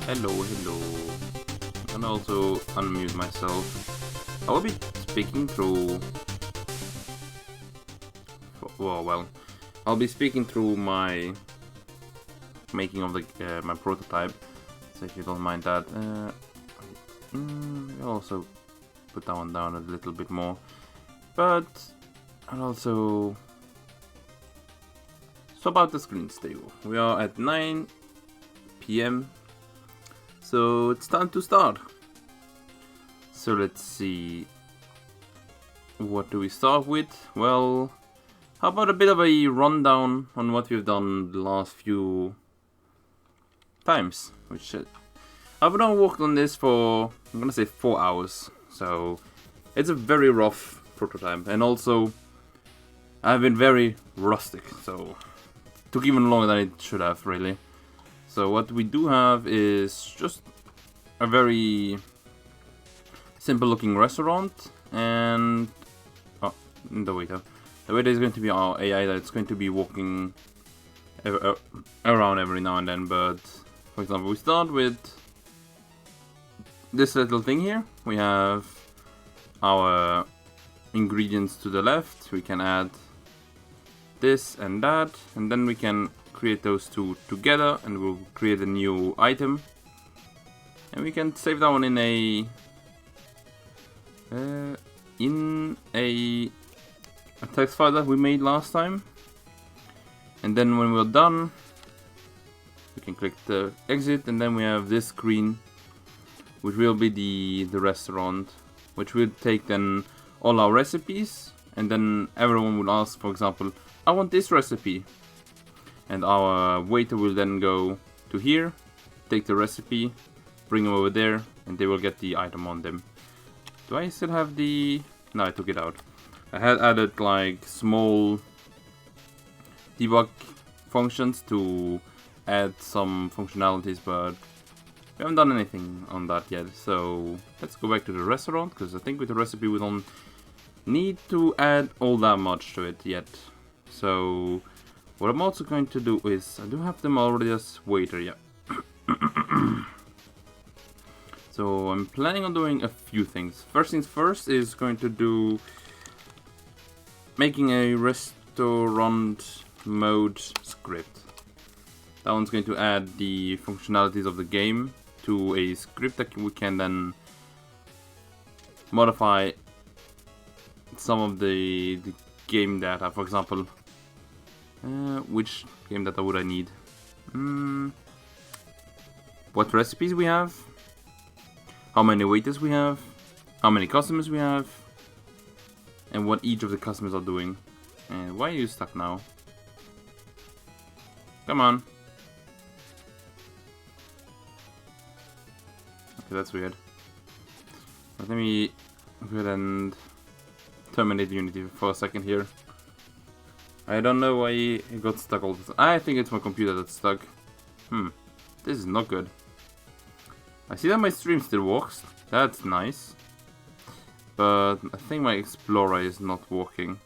Hello, hello. And also unmute myself. I will be speaking through. I'll be speaking through my making of the my prototype. So if you don't mind that, I'll also put that one down a little bit more. But I'll also. So about the screen stable, we are at 9 p.m. So it's time to start. So let's see. What do we start with? Well, how about a bit of a rundown on what we've done the last few times? Which I've now worked on this for, I'm gonna say 4 hours. So it's a very rough prototype, and also I've been very rustic. So it took even longer than it should have, really. So what we do have is just a very simple looking restaurant, and the waiter. The waiter is going to be our AI that's going to be walking around every now and then. But for example, we start with this little thing here. We have our ingredients to the left. We can add this and that, and then we can create those two together, and we'll create a new item, and we can save that one in a text file that we made last time. And then when we're done, we can click the exit, and then we have this screen, which will be the restaurant, which will take then all our recipes, and then everyone will ask, for example, I want this recipe. And our waiter will then go to here, take the recipe, bring them over there, and they will get the item on them. Do I still have the... No, I took it out. I had added like small debug functions to add some functionalities, but we haven't done anything on that yet. So let's go back to the restaurant, because I think with the recipe we don't need to add all that much to it yet. So what I'm also going to do is, I do have them already as waiter, yeah. So I'm planning on doing a few things. First things first is going to do making a restaurant mode script. That one's going to add the functionalities of the game to a script that we can then modify some of the game data. For example, which game data would I need? What recipes we have, how many waiters we have, how many customers we have, and what each of the customers are doing. And why are you stuck now? Come on. Okay, that's weird. But let me go ahead and terminate Unity for a second here. I don't know why it got stuck all the time. I think it's my computer that's stuck. This is not good. I see that my stream still works. That's nice. But I think my Explorer is not working.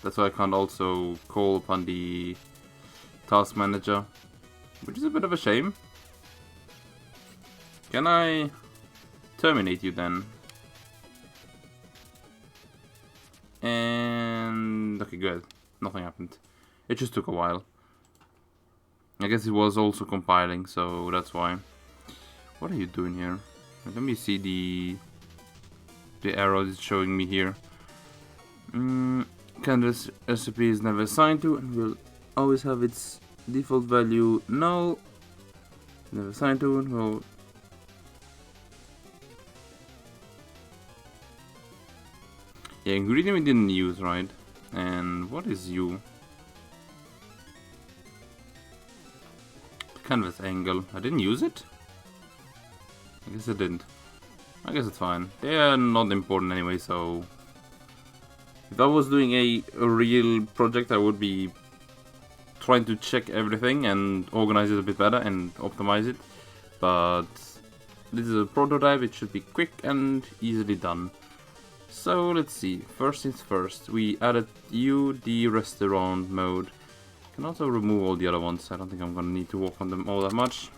That's why I can't also call upon the task manager, which is a bit of a shame. Can I terminate you then? And okay, good. Nothing happened. It just took a while. I guess it was also compiling, so that's why. What are you doing here? Let me see the arrows it's showing me here. Candidate's recipe is never assigned to, and will always have its default value null. Never assigned to, well. Yeah, ingredient we didn't use, right? And what is you? Canvas angle. I didn't use it? I guess I didn't. I guess it's fine. They are not important anyway, so... If I was doing a real project, I would be trying to check everything and organize it a bit better and optimize it. But this is a prototype, it should be quick and easily done. So let's see, first things first, we added the restaurant mode. Can also remove all the other ones. I don't think I'm gonna need to work on them all that much.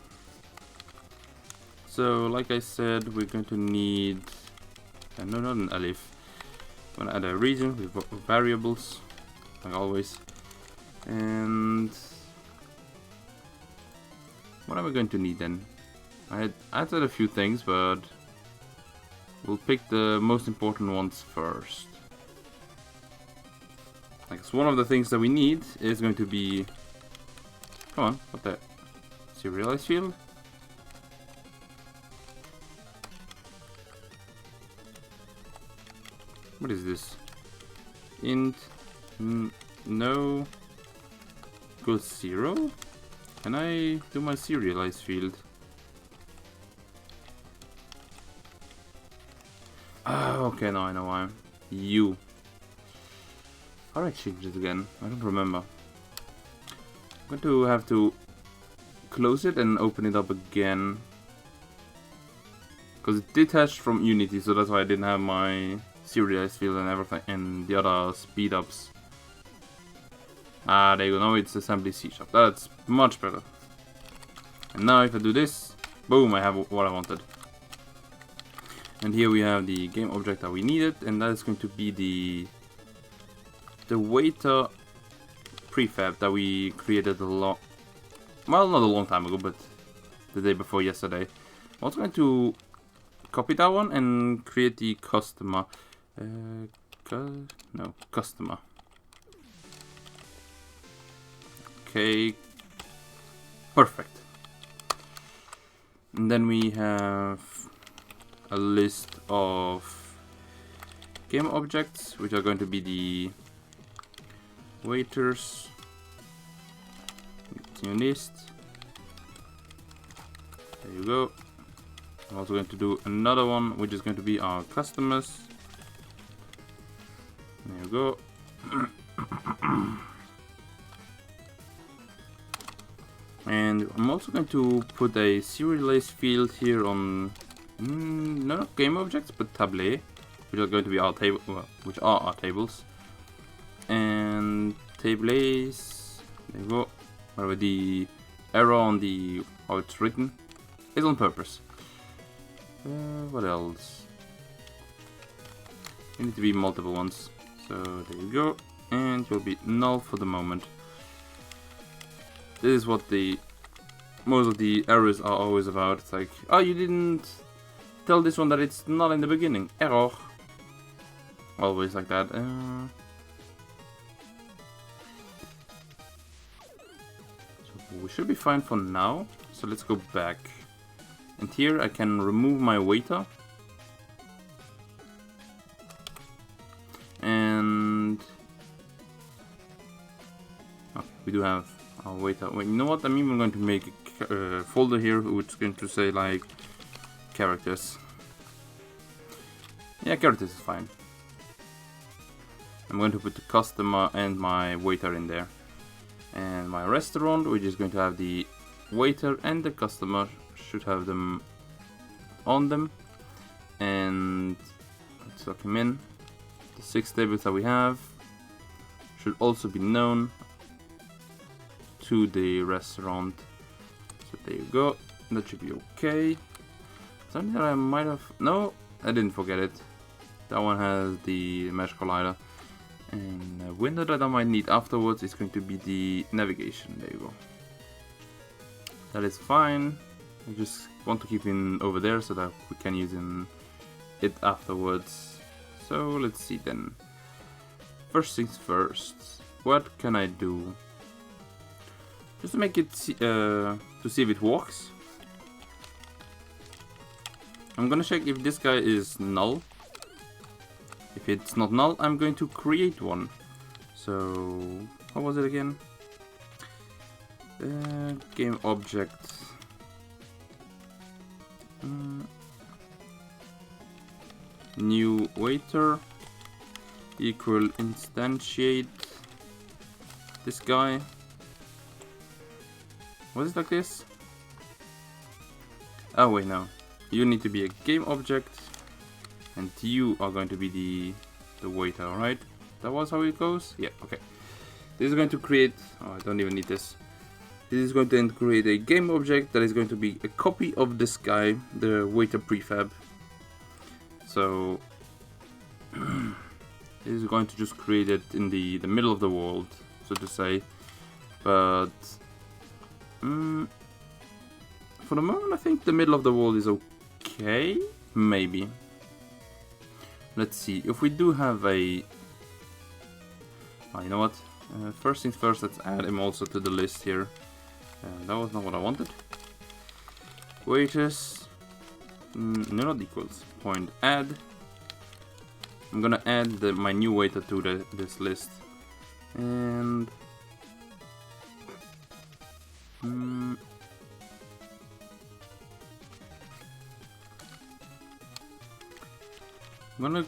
So, like I said, we're going to need... no, not an alif. I'm going to add a region with variables, like always. And... what am I going to need then? I had added a few things, but... we'll pick the most important ones first. Like, so one of the things that we need is going to be... come on, what the... serialize field? What is this? Int... no... equals 0? Can I do my serialize field? Oh, okay, now I know why. U. How do I change it again? I don't remember. I'm going to have to close it and open it up again. Because it detached from Unity, so that's why I didn't have my serialize field and everything, and the other speed ups. Ah, there you go. Now it's assembly C#. That's much better. And now if I do this, boom, I have what I wanted. And here we have the game object that we needed, and that is going to be the waiter prefab that we created well, not a long time ago, but the day before yesterday. I'm also going to copy that one and create the customer. No, customer. Okay, perfect. And then we have a list of game objects, which are going to be the waiters. New list. There you go. I'm also going to do another one, which is going to be our customers. There you go. And I'm also going to put a serialize field here on not game objects, but tablet, which are going to be our table, which are our tables. And tables, there you go. Where the error on the how it's written is on purpose. What else? You need to be multiple ones. So there you go, and it will be null for the moment. This is what the most of the errors are always about. It's like, oh, you didn't tell this one that it's null in the beginning. Error. Always like that. So we should be fine for now. So let's go back. And here I can remove my waiter. And oh, we do have our waiter. Wait, you know what? I'm even going to make a folder here which is going to say like characters. Yeah, characters is fine. I'm going to put the customer and my waiter in there. And my restaurant, which is going to have the waiter and the customer, should have them on them. And let's lock him in. The 6 tables that we have should also be known to the restaurant. So there you go. That should be okay. Something that I might have... No, I didn't forget it. That one has the mesh collider. And a window that I might need afterwards is going to be the navigation. There you go. That is fine. I just want to keep it over there so that we can use it afterwards. So let's see then. First things first. What can I do? Just to make it to see if it works. I'm gonna check if this guy is null. If it's not null, I'm going to create one. So, what was it again? Game object. New waiter equal instantiate this guy. Was it like this? Oh wait, no. You need to be a game object, and you are going to be the waiter, right? That was how it goes? Yeah, okay. This is going to create... Oh, I don't even need this. this is going to create a game object that is going to be a copy of this guy, the waiter prefab. So this is going to just create it in the middle of the world, so to say. But for the moment, I think the middle of the world is okay. Maybe. Let's see if we do have a. Oh, you know what? First things first, let's add him also to the list here. That was not what I wanted. Wages. No, not equals. Point add. I'm gonna add my new waiter to this list. And. I'm gonna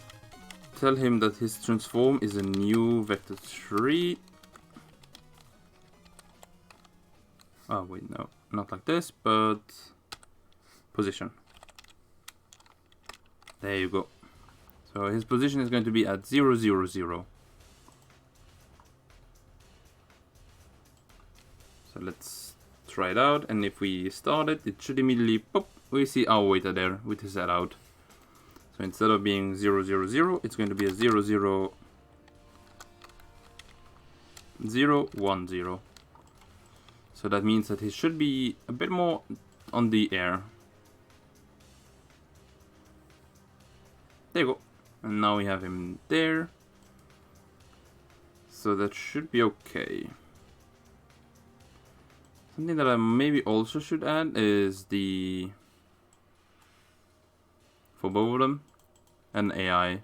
tell him that his transform is a new vector 3. Oh wait, no, not like this, but position. There you go. So his position is going to be at 0, 0, 0. So let's try it out, and if we start it, it should immediately pop. We see our waiter there with his head out. So instead of being 0, 0, 0, it's going to be a 0, 0, 0, 1, 0. So that means that he should be a bit more on the air. There you go. And now we have him there. So that should be okay. Something that I maybe also should add is the, for both of them, an AI,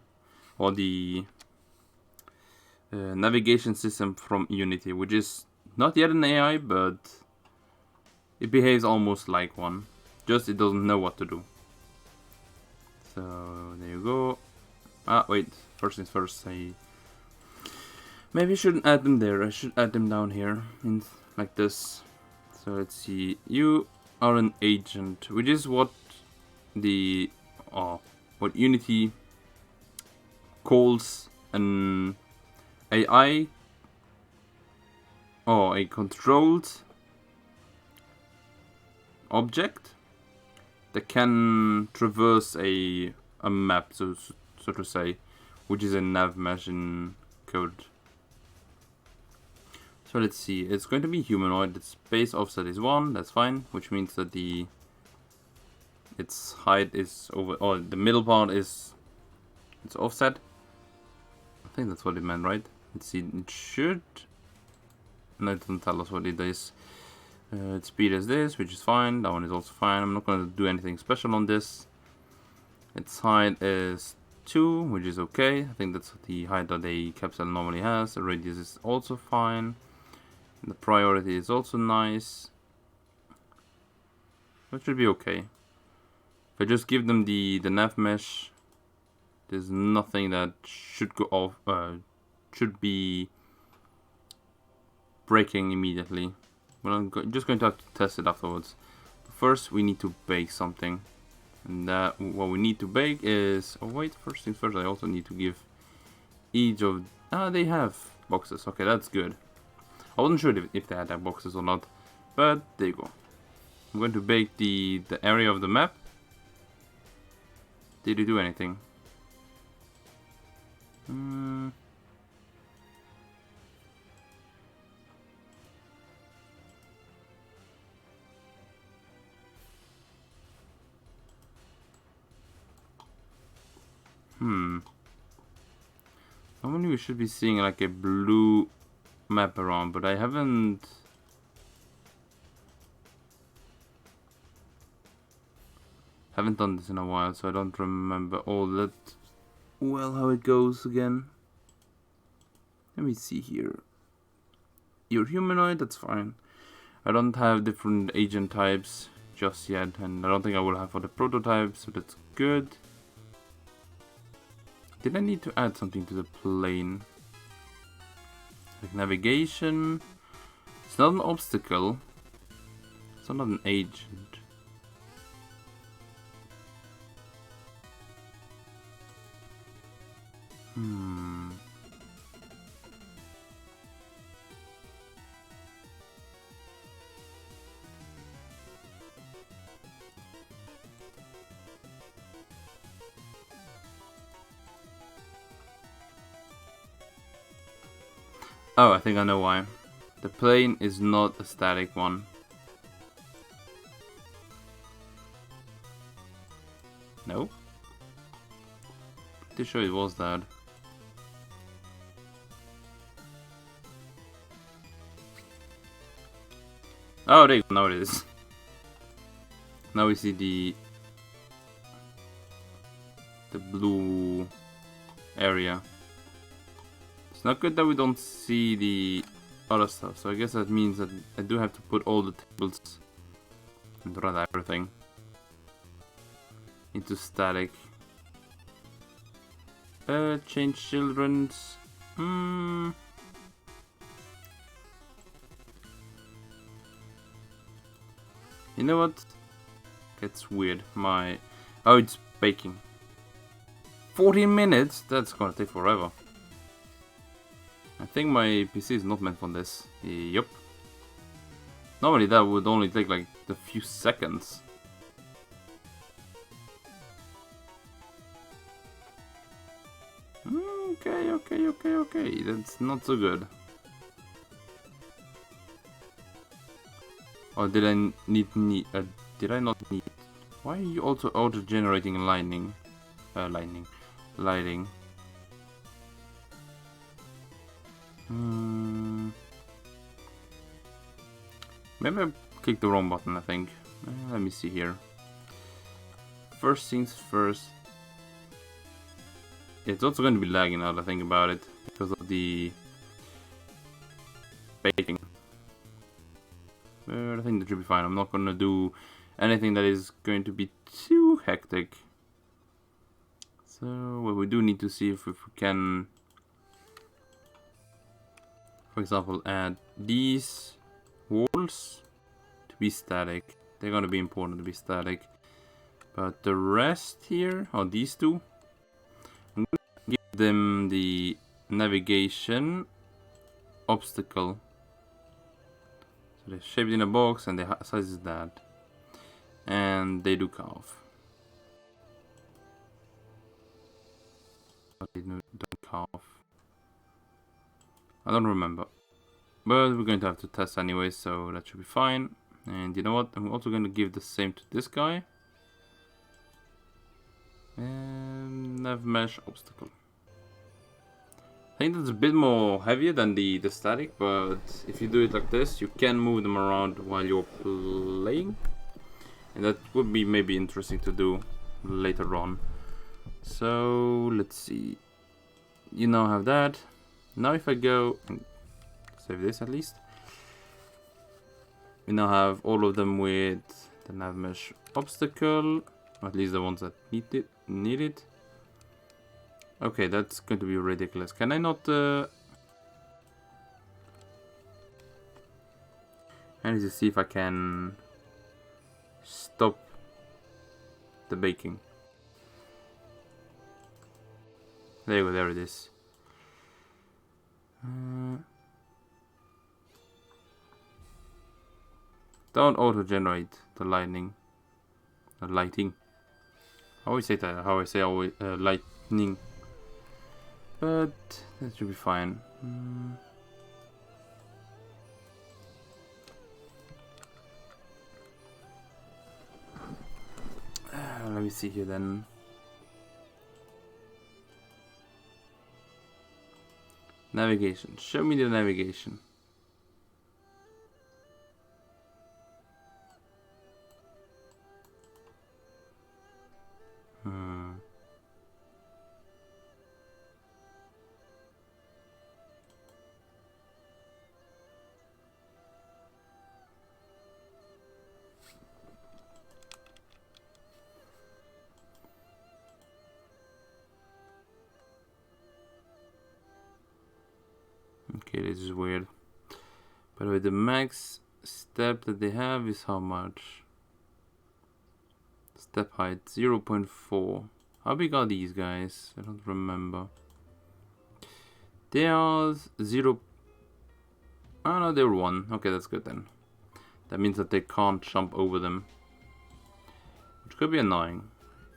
or the navigation system from Unity, which is not yet an AI, but it behaves almost like one. Just it doesn't know what to do. So there you go. Ah, wait. First things first. Maybe I shouldn't add them there. I should add them down here, in like this. So let's see. You are an agent, which is what the what Unity calls an AI, or a controlled object that can traverse a map, so to say, which is a nav mesh in code. So let's see, it's going to be humanoid. Its base offset is 1, that's fine, which means that its height is over, or the middle part is its offset. I think that's what it meant, right? Let's see, it should. No, it doesn't tell us what it is. Its speed is this, which is fine. That one is also fine. I'm not going to do anything special on this. Its height is 2, which is okay. I think that's the height that a capsule normally has. The radius is also fine. And the priority is also nice. That should be okay. If I just give them the nav mesh, there's nothing that should go off. Should be breaking immediately. But I'm just going to have to test it afterwards. First, we need to bake something. And that what we need to bake is... Oh wait, first things first, I also need to give each of... Ah, they have boxes. Okay, that's good. I wasn't sure if they had that boxes or not. But there you go. I'm going to bake the area of the map. Did it do anything? Normally we should be seeing like a blue map around, but I haven't done this in a while, so I don't remember all that well how it goes again. Let me see here. You're humanoid, that's fine. I don't have different agent types just yet, and I don't think I will have for the prototype, so that's good. Did I need to add something to the plane? Like navigation. It's not an obstacle. It's not an agent. Oh, I think I know why. The plane is not a static one. No? Pretty sure it was that. Oh, there you go. Now it is. Now we see the blue area. It's not good that we don't see the other stuff, so I guess that means that I do have to put all the tables and run everything into static. Change children's. You know what? It's weird. Oh, it's baking. 14 minutes? That's gonna take forever. I think my PC is not meant for this. Yup. Normally that would only take like a few seconds. Okay. That's not so good. Or did I did I not need? Why are you also auto-generating lighting? Maybe I clicked the wrong button, I think. Let me see here. First things first. It's also going to be lagging now that I think about it, because of the baking. But I think that should be fine. I'm not going to do anything that is going to be too hectic. So, well, we do need to see if we can, for example, add these walls to be static. They're going to be important to be static. But the rest here, or these two, I'm going to give them the navigation obstacle. So they're shaped in a box and the size is that. And they do carve. But they don't carve. I don't remember. But we're going to have to test anyway, so that should be fine. And you know what? I'm also going to give the same to this guy. And nav mesh obstacle. I think that's a bit more heavier than the static, but if you do it like this, you can move them around while you're playing. And that would be maybe interesting to do later on. So let's see. You now have that. Now if I go and save this at least. We now have all of them with the nav mesh obstacle. Or at least the ones that need it. Okay, that's going to be ridiculous. Can I not... I need to see if I can stop the baking. There you go, there it is. Don't auto-generate the lighting. How I say that? How I say always lightning. But that should be fine. Let me see here then. Navigation. Show me the navigation. Okay, this is weird. By the way, the max step that they have is how much? Step height 0.4. How big are these guys? I don't remember. They are 0. Oh no, they're 1. Okay, that's good then. That means that they can't jump over them. Which could be annoying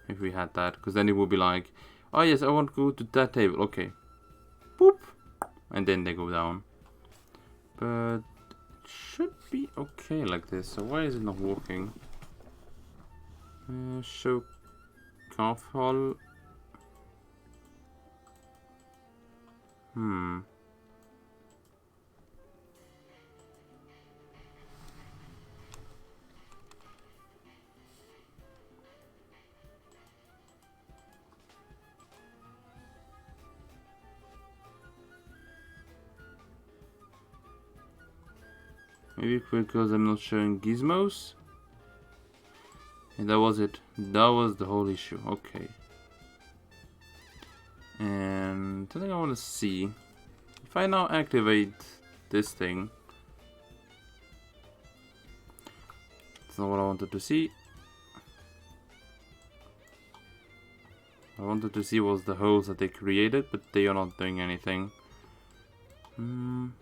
if we had that, because then it would be like, oh yes, I want to go to that table. Okay. Boop. And then they go down. But it should be okay like this. So why is it not working? Show calf hall. Maybe because I'm not showing gizmos? And that was it. That was the whole issue. Okay. And the thing I want to see, if I now activate this thing, it's not what I wanted to see. I wanted to see was the holes that they created, but they are not doing anything. And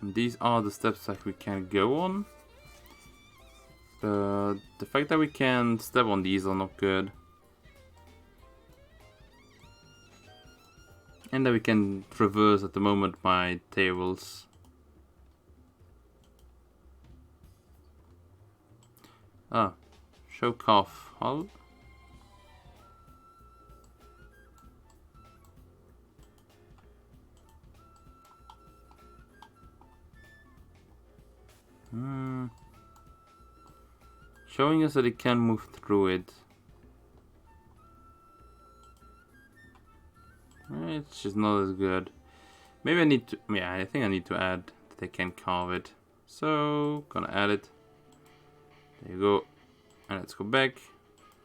these are the steps that we can go on. But the fact that we can step on these are not good. And that we can traverse at the moment my tables. Show calf hull. Showing us that it can move through it. It's just not as good. Maybe I need to, yeah, I think I need to add that they can carve it. So, gonna add it. There you go. And let's go back.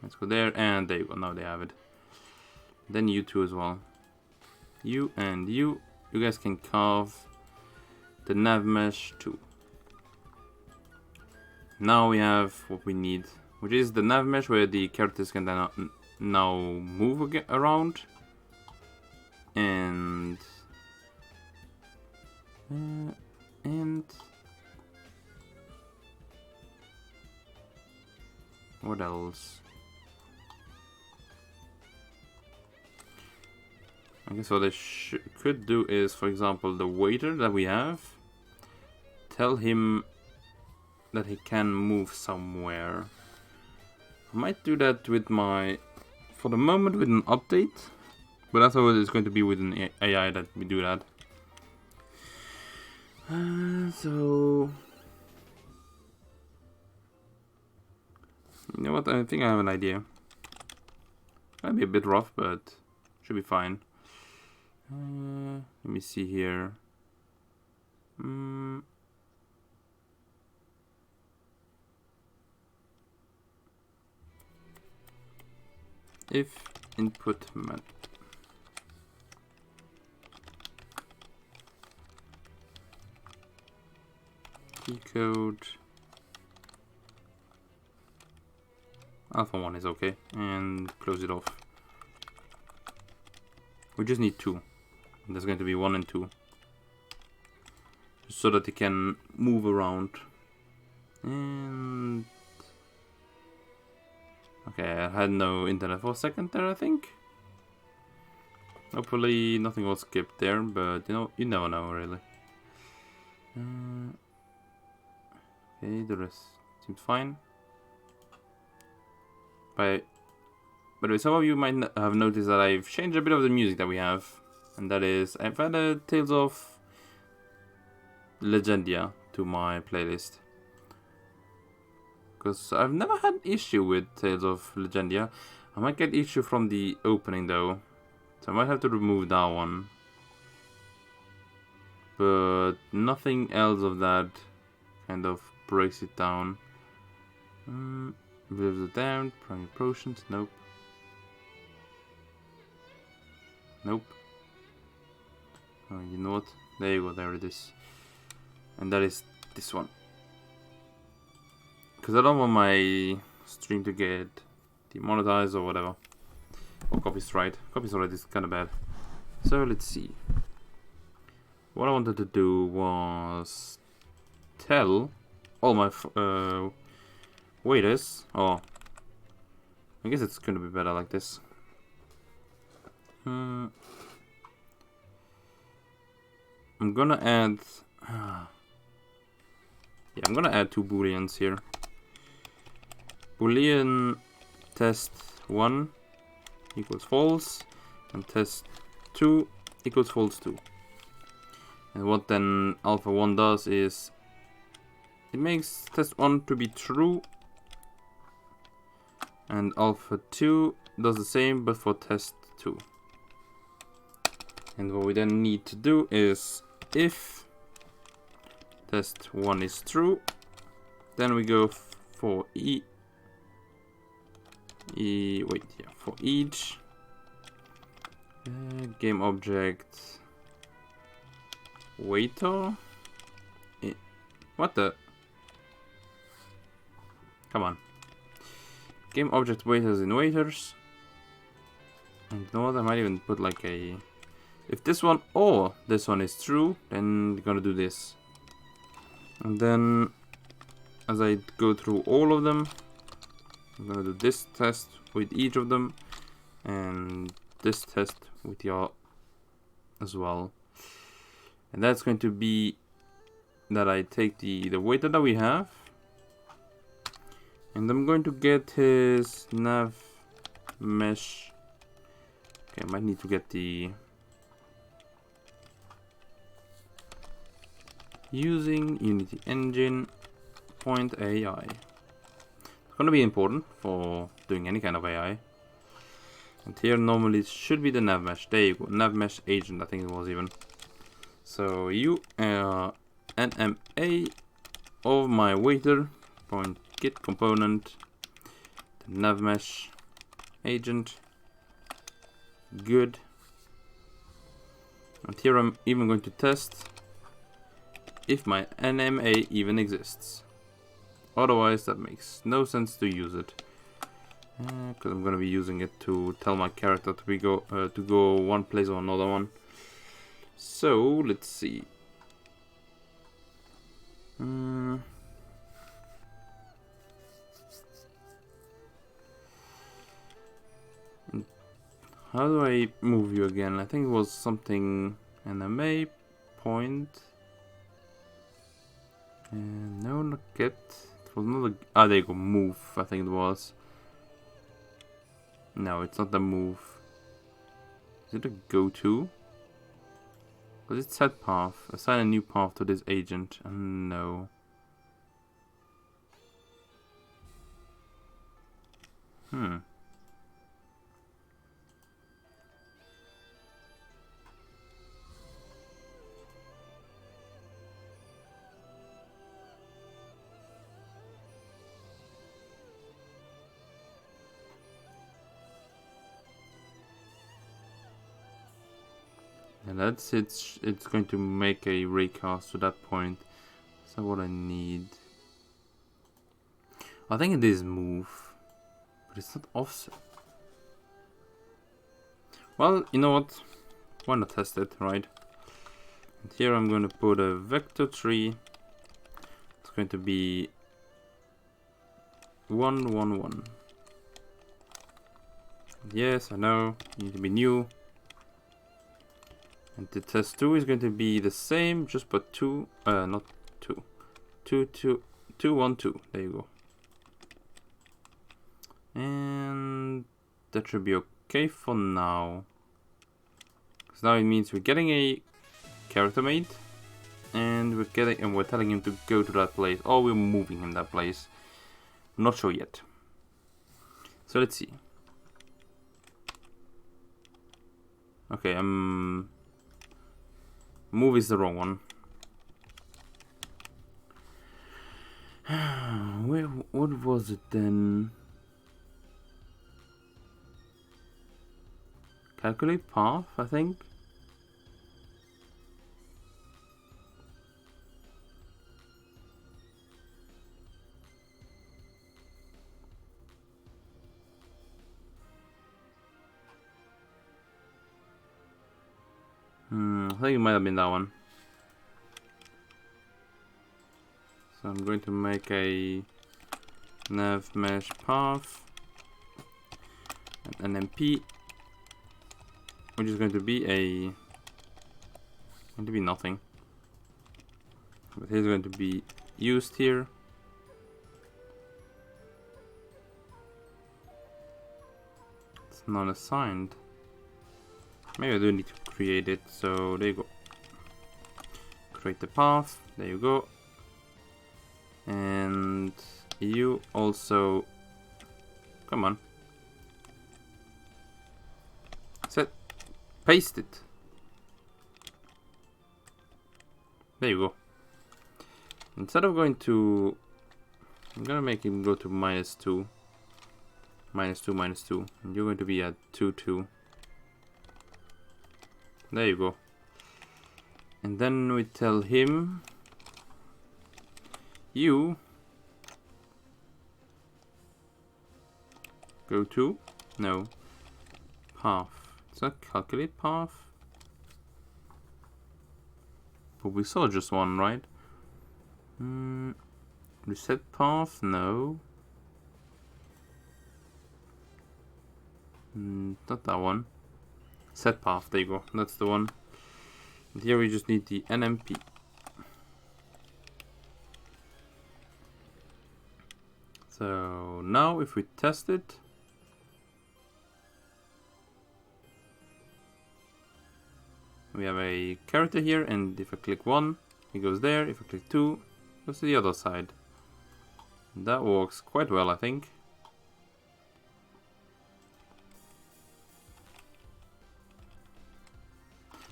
Let's go there, and there you go. Now they have it. Then you two as well. You and you. You guys can carve the nav mesh too. Now we have what we need, which is the nav mesh where the characters can then now move around. And what else? I guess what I could do is, for example, the waiter that we have, tell him that he can move somewhere. I might do that with my, for the moment, with an update. But afterwards it's going to be with an AI that we do that. So... You know what, I think I have an idea. Might be a bit rough, but should be fine. Let me see here. If input map code alpha 1 is okay, and close it off. We just need 2. There's going to be 1 and 2, just so that it can move around. And okay, I had no internet for a second there, I think. Hopefully nothing was skipped there, but you never know really. Okay, the rest seems fine. By the way, some of you might have noticed that I've changed a bit of the music that we have. And that is, I've added Tales of Legendia to my playlist. Because I've never had an issue with Tales of Legendia. I might get issue from the opening though. So I might have to remove that one. But nothing else of that kind of breaks it down. Lives it down, primary potions, nope. Nope. Oh, you know what? There you go, there it is. And that is this one. Because I don't want my stream to get demonetized or whatever. Or copyright. Copyright is kind of bad. So let's see. What I wanted to do was tell all my waiters. Oh, I guess it's gonna be better like this. I'm gonna add... yeah, I'm gonna add 2 booleans here. Boolean test 1 equals false, and test 2 equals false 2. And what then alpha 1 does is it makes test 1 to be true, and alpha 2 does the same but for test 2. And what we then need to do is, if test 1 is true, then we go for for each game object waiter. What the? Come on. Game object waiters in waiters. And you know what? I might even put like a... If this one or this one is true, then we're gonna do this. And then, as I go through all of them, I'm gonna do this test with each of them, and this test with y'all as well. And that's going to be that I take the waiter that we have, and I'm going to get his nav mesh. Okay, I might need to get the using Unity Engine point AI. It's gonna be important for doing any kind of AI. And here normally it should be the nav mesh. There you go, nav mesh agent, I think it was even. So you NMA of my waiter point git component the nav mesh agent. Good. And here I'm even going to test if my NMA even exists. Otherwise that makes no sense to use it, because I'm gonna be using it to tell my character to go one place or another one. So let's see. How do I move you again? I think it was something NMA point. No, not get. It was not a... Ah, there you go, move, I think it was. No, it's not the move. Is it a go-to? Because it set path. Assign a new path to this agent. No. And that's it. It's going to make a recast to that point. So what I need, I think it is move, but it's not offset. Well, you know what? Why not test it, right? And here I'm going to put a vector tree. It's going to be 1 1 1. Yes, I know. You need to be new. And the test 2 is going to be the same, just but 2, not 2. 2 2 2 1 2. There you go. And that should be okay for now. Because now it means we're getting a character made, and we're telling him to go to that place, or we're moving him that place. I'm not sure yet. So let's see. Okay, move is the wrong one. What was it then? Calculate path, I think. I think it might have been that one. So I'm going to make a nav mesh path and NMP, which is going to be nothing. but he's going to be used here. It's not assigned. Maybe I do need to create it, so there you go. Create the path, there you go. And you also, come on. Set, paste it. There you go. Instead of going to, I'm gonna make him go to -2. -2, -2. And you're going to be at 2, 2. There you go. And then we tell him, you go to, no, path. It's not calculate path. But we saw just one, right? Reset path, no. Not that one. Set path, there you go, that's the one. And here we just need the NMP. So now if we test it, we have a character here, and if I click 1, it goes there. If I click 2, it goes to the other side. That works quite well, I think.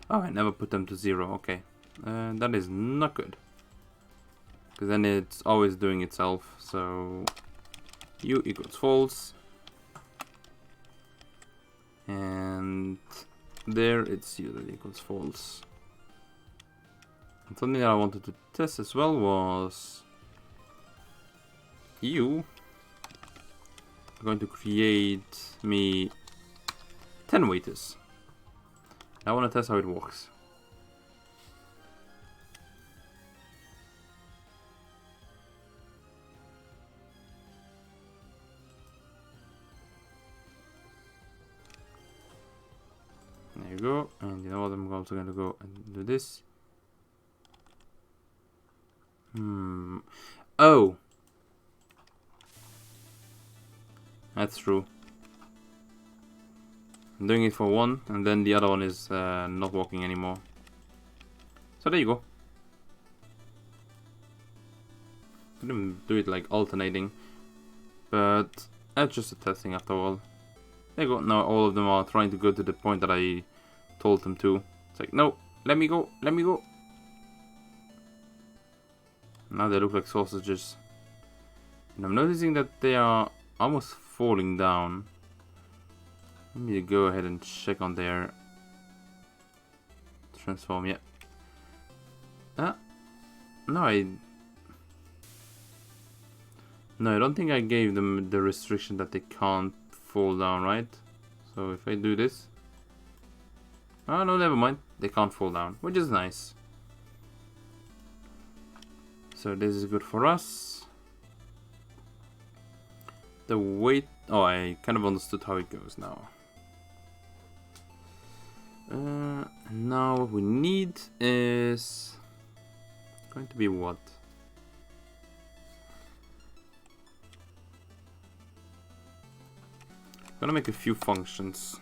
Oh, I never put them to 0, okay. That is not good. Because then it's always doing itself, so u equals false. And there it's u that equals false. And something that I wanted to test as well was you are going to create me 10 waiters. I want to test how it works. There you go. And you know what? I'm also going to go and do this. Oh, that's true. I'm doing it for one, and then the other one is not working anymore. So there you go. I didn't do it like alternating, but that's just a testing after all. There you go. Now all of them are trying to go to the point that I told them to. It's like, no, let me go, let me go. Now they look like sausages. And I'm noticing that they are almost falling down. Let me go ahead and check on their transform, yeah. No, I don't think I gave them the restriction that they can't fall down, right? So if I do this, oh no, never mind, they can't fall down, which is nice. So this is good for us. The weight, oh, I kind of understood how it goes now. Now what we need is going to be what? I'm gonna make a few functions.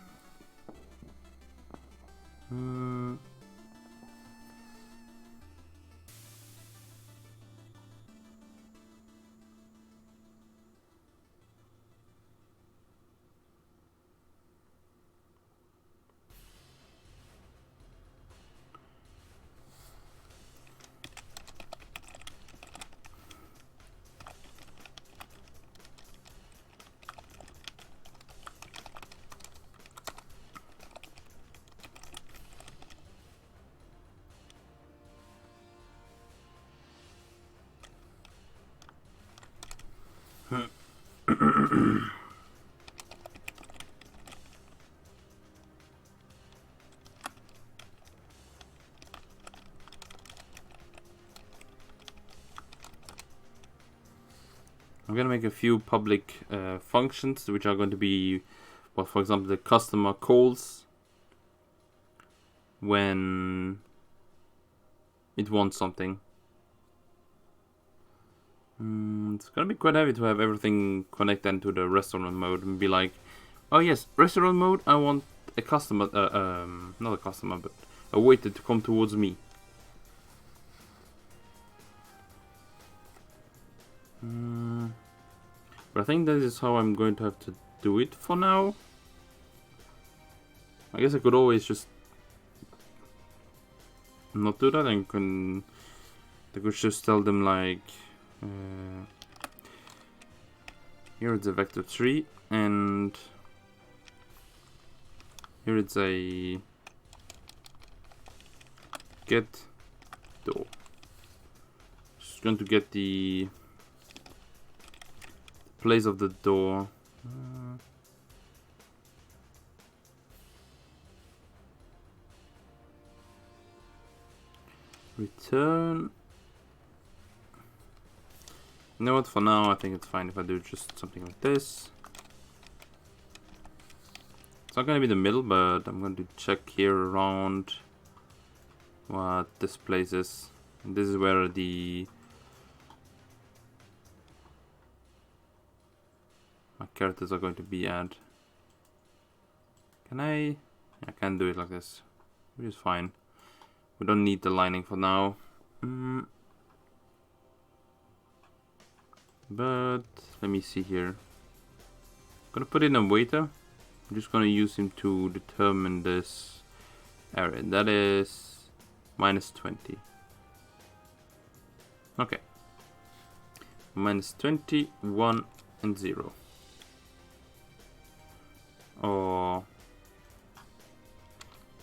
I'm gonna make a few public functions which are going to be, well, for example, the customer calls when it wants something. It's gonna be quite heavy to have everything connected to the restaurant mode and be like, oh yes, restaurant mode, I want a customer, not a customer, but a waiter to come towards me. But I think that is how I'm going to have to do it for now. I guess I could always just not do that and I could just tell them like, here it's a vector 3 and here it's a get door. Just going to get the place of the door. Return. You know what, for now I think it's fine if I do just something like this. It's not gonna be the middle, but I'm going to check here around what this place is. And this is where my characters are going to be at. Can I can't do it like this, which is fine. We don't need the lining for now. But let me see here. I'm gonna put in a waiter. I'm just gonna use him to determine this area. That is -20. Okay. -20, 1, and 0. Or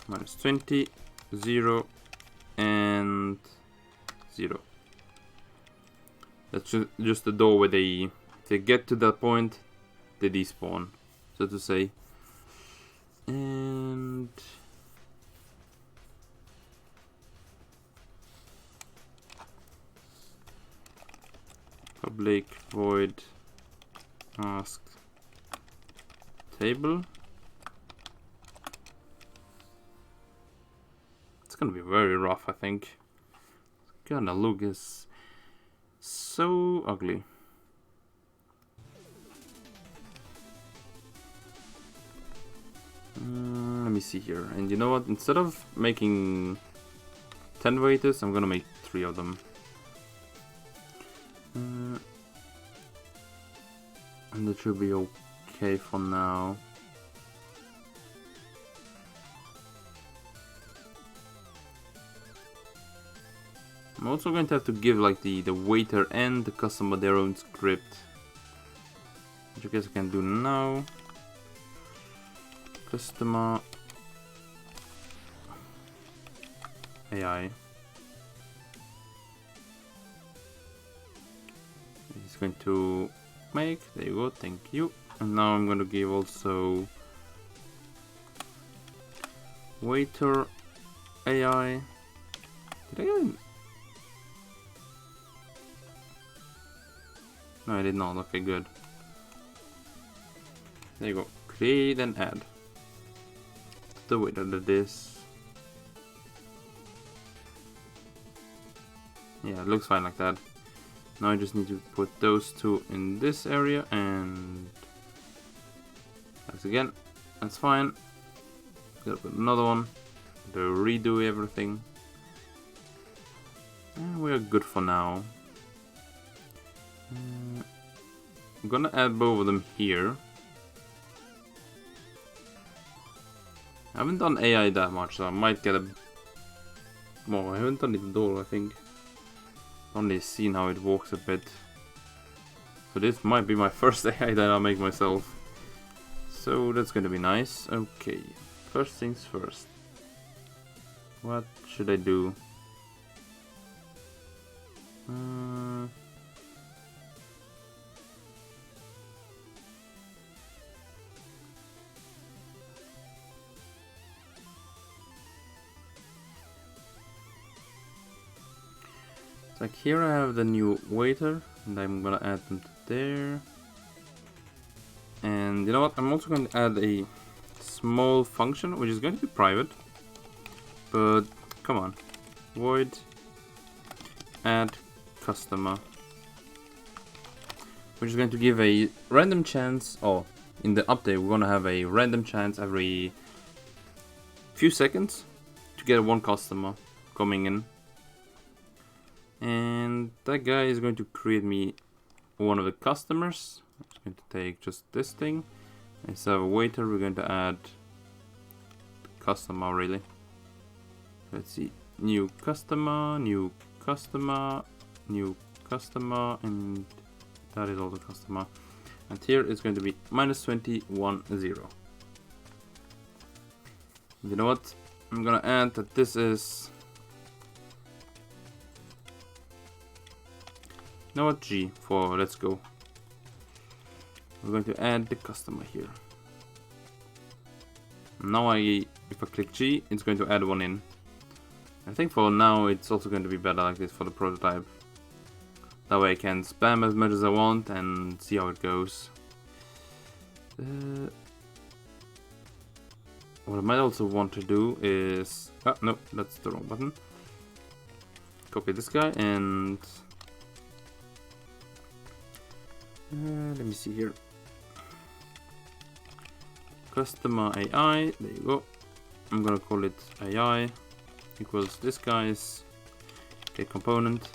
-20, 0, and 0. That's just the door where they get to that point, they despawn, so to say. And public void ask table. It's gonna be very rough, I think. It's gonna look is so ugly. Let me see here. And you know what? Instead of making 10 waiters, I'm gonna make 3 of them. And that should be okay for now. I'm also going to have to give like the waiter and the customer their own script, which I guess I can do now. Customer AI. It's going to make, there you go, thank you. And now I'm going to give also waiter AI. Did I get it? No, I did not. Okay, good. There you go. Create and add. The waiter that is. Yeah, it looks fine like that. Now I just need to put those 2 in this area and that's again. That's fine. Gotta put another one. To redo everything. And we are good for now. I'm gonna add both of them here. I haven't done AI that much, so I might get a... Well, I haven't done it at all, I think. Only seen how it works a bit. So this might be my first AI that I'll make myself. So that's gonna be nice. Okay, first things first. What should I do? Like here I have the new waiter and I'm gonna add them to there. And you know what, I'm also going to add a small function which is going to be private, but come on, void add customer. which is going to give a random chance. Oh, in the update, we're gonna have a random chance every few seconds to get one customer coming in. And that guy is going to create me one of the customers. I'm just going to take just this thing. Instead of a waiter, we're going to add the customer, really. Let's see. New customer, new customer, new customer, and that is all the customer. And here it's going to be -2010. You know what? I'm gonna add that this is. You know what? G for let's go. We're going to add the customer here. Now if I click G, it's going to add one in. I think for now it's also going to be better like this for the prototype. That way I can spam as much as I want and see how it goes. What I might also want to do is... Oh, no, that's the wrong button. Copy this guy and... let me see here. Customer AI, there you go. I'm gonna call it AI equals this guy's get component.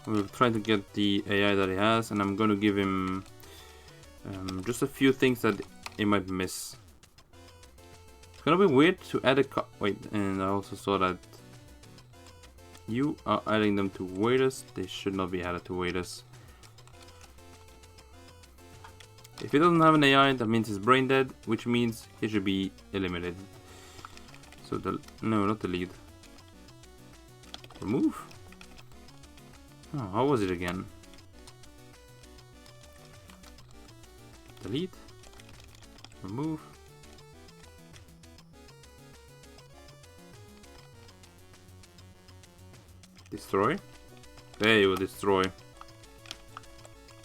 We'll try to get the AI that he has, and I'm gonna give him just a few things that he might miss. It's gonna be weird to add a wait, and I also saw that you are adding them to waiters. They should not be added to waiters. If he doesn't have an AI, that means he's brain dead, which means he should be eliminated. So no, not delete. Remove? Oh, how was it again? Delete. Remove. Destroy. There you go, destroy.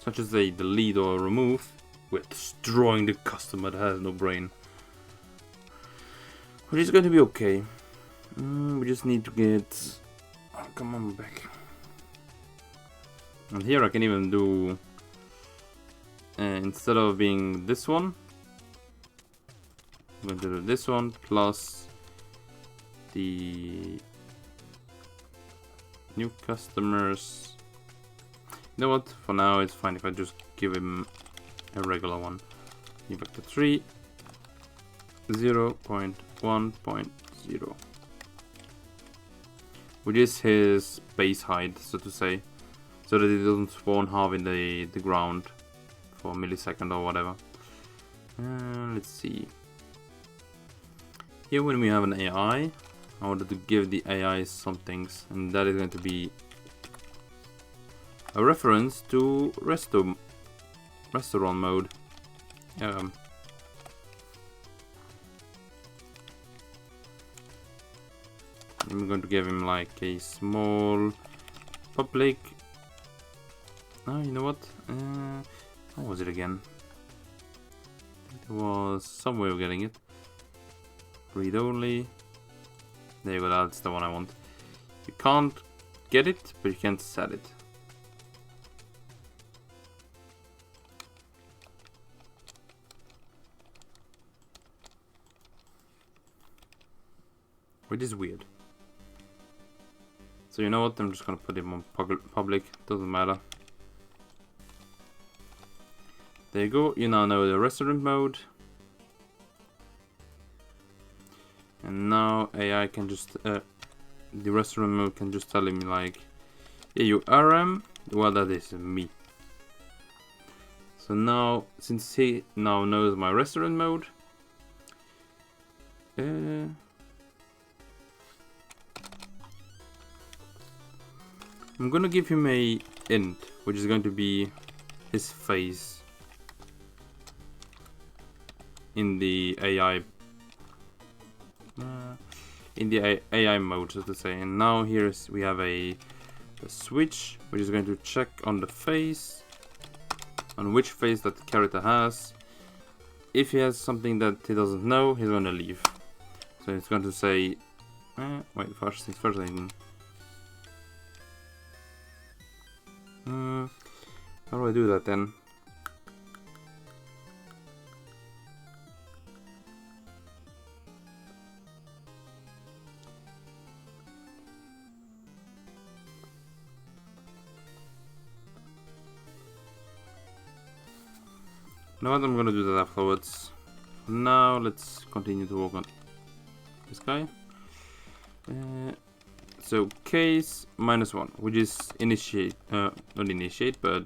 Such as a delete or remove. We're destroying the customer that has no brain. Which is going to be okay. We just need to get... Oh, come on back. And here I can even do... instead of being this one, I'm going to do this one plus the new customers. You know what? For now it's fine if I just give him a regular one. New vector 3 0.1.0, which is his base height, so to say, so that it doesn't spawn half in the ground for a millisecond or whatever. Let's see. Here when we have an AI, I wanted to give the AI some things, and that is going to be a reference to restaurant mode. I'm going to give him like a small public. Oh, you know what? How was it again? There was some way of getting it. Read only. There you go, that's the one I want. You can't get it, but you can set it. Which is weird. So you know what, I'm just gonna put him on public, doesn't matter. There you go, you now know the restaurant mode. And now AI can just, the restaurant mode can just tell him like, yeah, you RM, well that is me. So now, since he now knows my restaurant mode, I'm gonna give him a int, which is going to be his face in the AI mode, so to say. And now here's we have a switch, which is going to check on the face, on which face that the character has. If he has something that he doesn't know, he's gonna leave. So it's going to say, wait, first things first. How do I do that then? No, I'm gonna do that afterwards. Now let's continue to work on this guy. So case -1, which is initiate, not initiate, but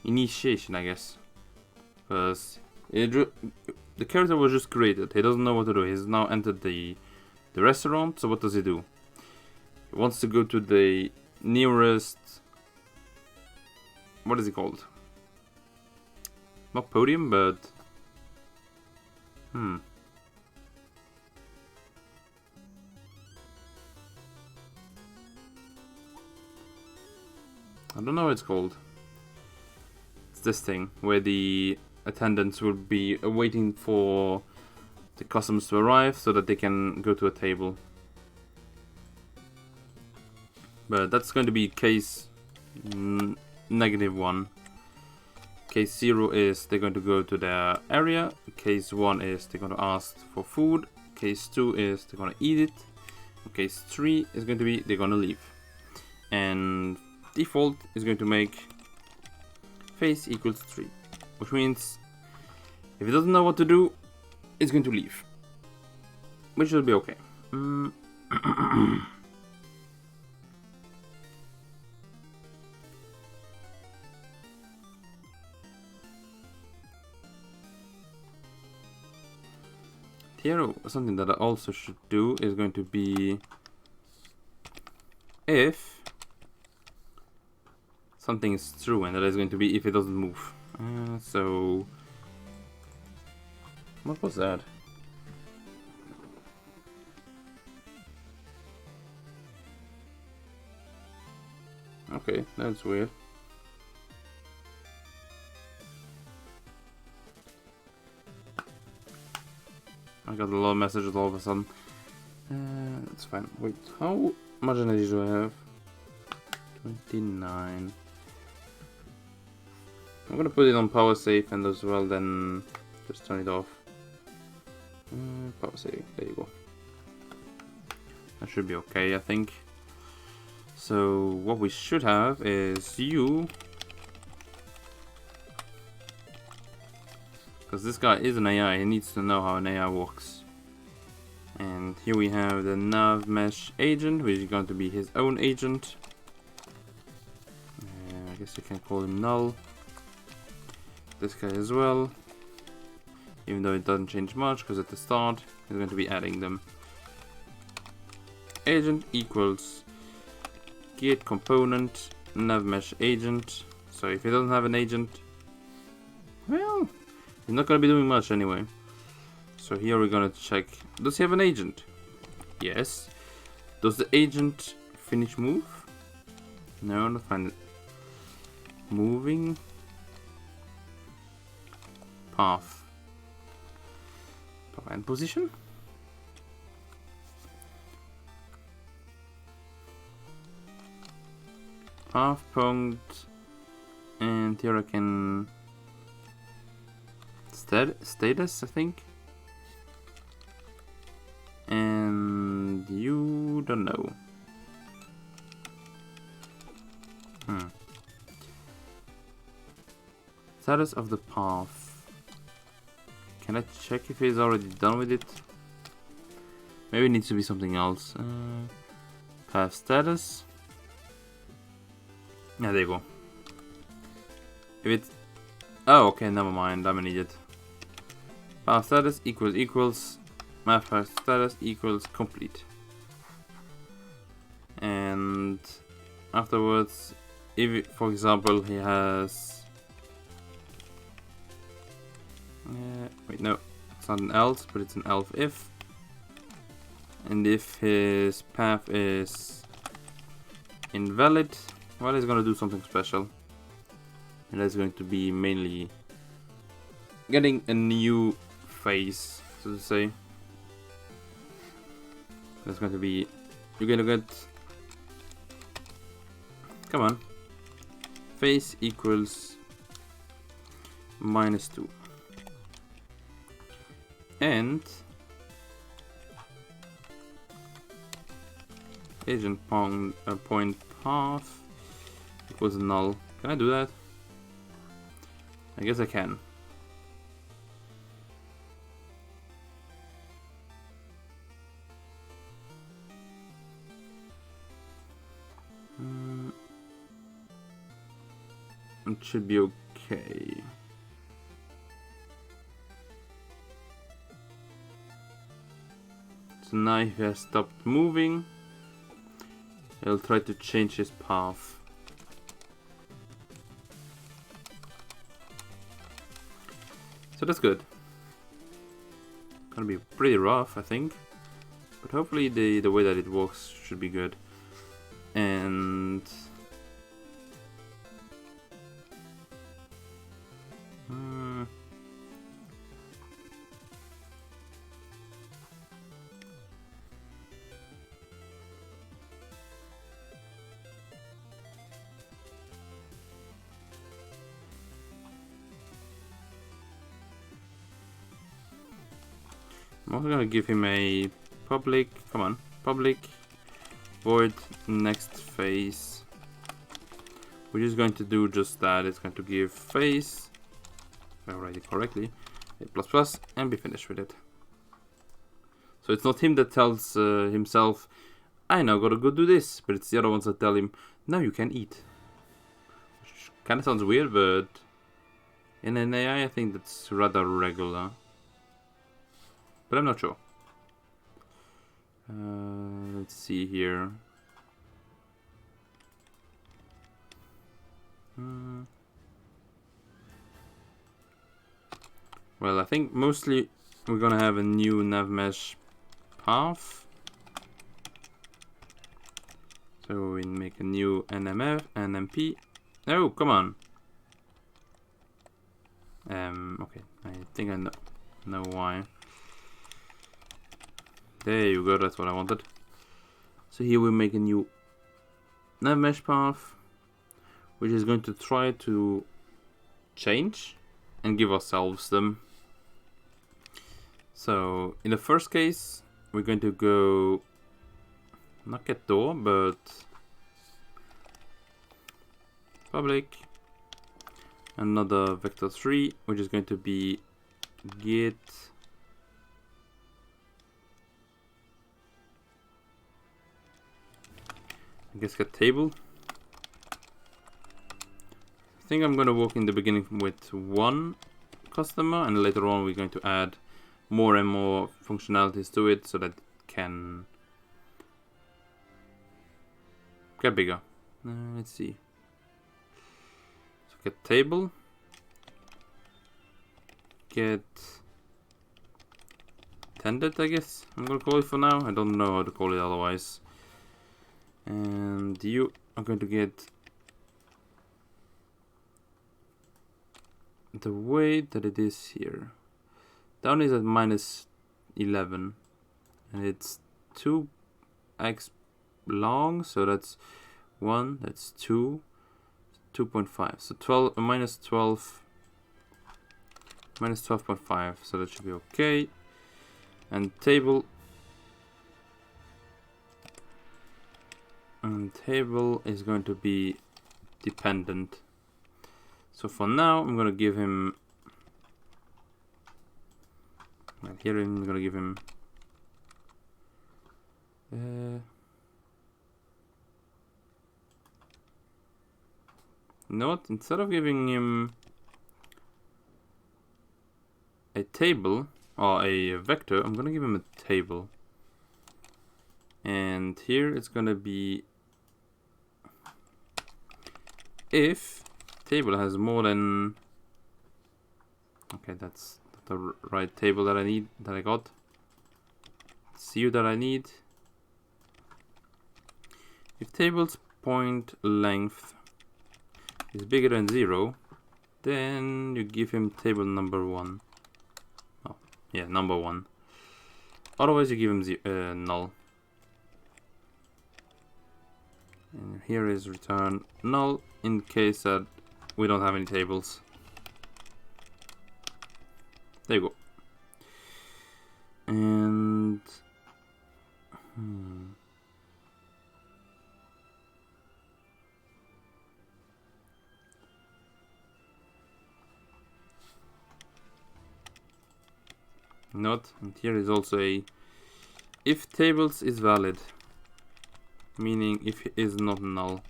initiation, I guess. Because the character was just created. He doesn't know what to do. He's now entered the restaurant. So what does he do? He wants to go to the nearest. What is it called? Not podium, but I don't know what it's called. It's this thing where the attendants will be waiting for the customers to arrive so that they can go to a table. But that's going to be case -1. Case 0 is they're going to go to their area. Case 1 is they're going to ask for food. Case 2 is they're going to eat it. Case 3 is going to be they're going to leave. And default is going to make face equals 3, which means if it doesn't know what to do, it's going to leave, which will be okay. Here, something that I also should do is going to be if something is true, and that is going to be if it doesn't move. So what was that? Okay, that's weird. I got a lot of messages all of a sudden. That's fine. Wait, how much energy do I have? 29. I'm gonna put it on power save and as well then just turn it off. Power save, there you go. That should be okay, I think. So what we should have is you. Because this guy is an AI, he needs to know how an AI works. And here we have the nav mesh agent, which is going to be his own agent. I guess you can call him null. This guy as well, even though it doesn't change much because at the start he's going to be adding them. Agent equals gate component nav mesh agent. So if he doesn't have an agent, well, he's not going to be doing much anyway. So here we're going to check, does he have an agent? Yes. Does the agent finish move? No, not find it. Moving path and position. Path point, and here I can status, I think, and you don't know. Status of the path. Can I check if he's already done with it? Maybe it needs to be something else. Path status. Yeah, there you go. If it's... Oh, okay, never mind. I'm an idiot. Path status equals math path status equals complete. And afterwards, if, for example, he has... wait, no, it's not an else, but it's an else if. And if his path is invalid, well, he's gonna do something special. And that's going to be mainly getting a new phase, so to say. That's going to be, you're gonna get Come on. Face equals -2. And agent point path equals null. Can I do that? I guess I can. It should be okay. So now he has stopped moving. I'll try to change his path. So that's good. Gonna be pretty rough, I think. But hopefully the way that it works should be good. And I'm also gonna give him a public, come on, public void next phase, which is going to do just that. It's going to give phase, if I write it correctly, a ++ and be finished with it. So it's not him that tells himself, I now gotta go do this, but it's the other ones that tell him, now you can eat. Which kind of sounds weird, but in an AI I think that's rather regular. But I'm not sure. Let's see here. Well, I think mostly we're gonna have a new nav mesh path. So we make a new NMP. Oh, come on. Okay, I think I know why. There you go, that's what I wanted. So here we make a new nav mesh path, which is going to try to change and give ourselves them. So in the first case, we're going to go not get door, but public, another vector 3, which is going to be get get table. I think I'm going to work in the beginning with one customer, and later on we're going to add more and more functionalities to it so that it can get bigger. Let's see. So get table, get tended, I guess I'm going to call it for now. I don't know how to call it otherwise. And you are going to get the way that it is here. Down is at -11, and it's 2x long, so that's 1, that's 2, 2.5, so 12 -12.5, so that should be okay. And table is going to be dependent. So for now, I'm going to give him, well, here I'm going to give him you know what, instead of giving him a table or a vector, I'm going to give him a table. And here it's going to be if table has more than, okay, that's the right table that I need, that I got. CU that I need. If table's point length is bigger than 0, then you give him table number 1. Oh, yeah, number 1. Otherwise you give him null. And here is return null in case that we don't have any tables. There you go. And not. And here is also a if tables is valid, meaning if it is not null,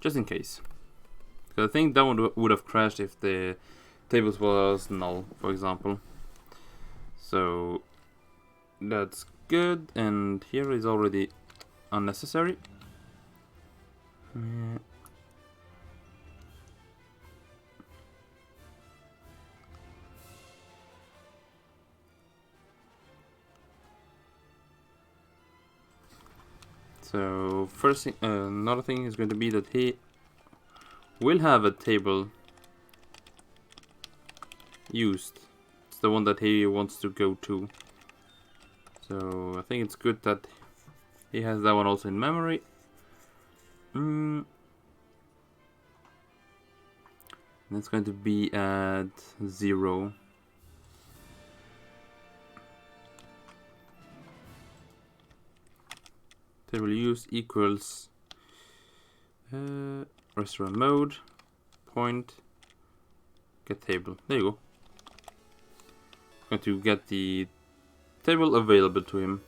just in case. Because I think that one would have crashed if the tables was null, for example. So that's good, and here is already unnecessary. So first thing, another thing is going to be that he will have a table used. It's the one that he wants to go to. So I think it's good that he has that one also in memory. That's going to be at 0. Table use equals restaurant mode point get table. There you go. Going to get the table available to him.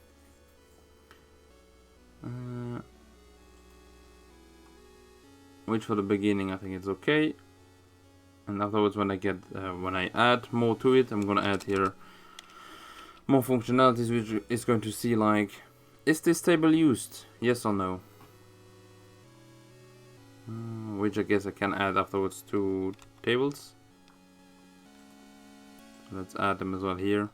Which for the beginning I think it's okay, and afterwards when I add more to it, I'm gonna add here more functionalities, which is going to see like, is this table used? Yes or no? Which I guess I can add afterwards to tables. So let's add them as well here.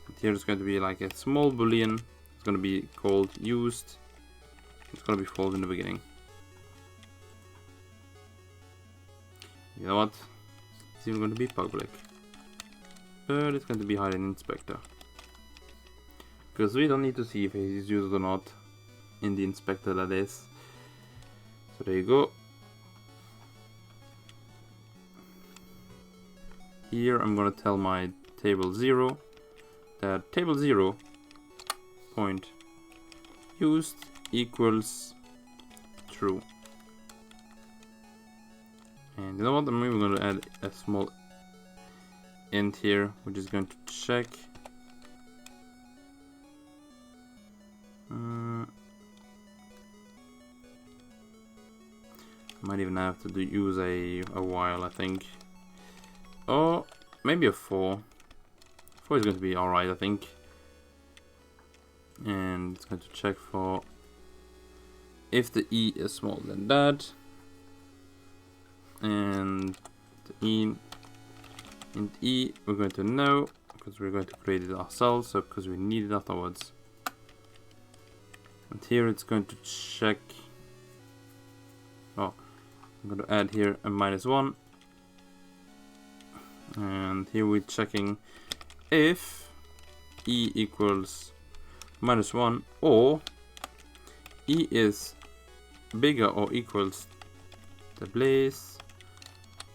But here it's going to be like a small boolean. It's going to be called used. It's going to be false in the beginning. You know what? It's even going to be public. But it's going to be hidden inspector. Because we don't need to see if he's used or not in the inspector, that is. So there you go. Here I'm going to tell my table 0 that table 0 point used equals true. And you know what, I'm even going to add a small int here, which is going to check might even have to use a while, I think, or maybe a 4 is going to be alright, I think. And it's going to check for if the e is smaller than that, and the e we're going to know because we're going to create it ourselves, so because we need it afterwards. And here it's going to check, oh, I'm going to add here a -1, and here we're checking if e equals -1 or e is bigger or equals the place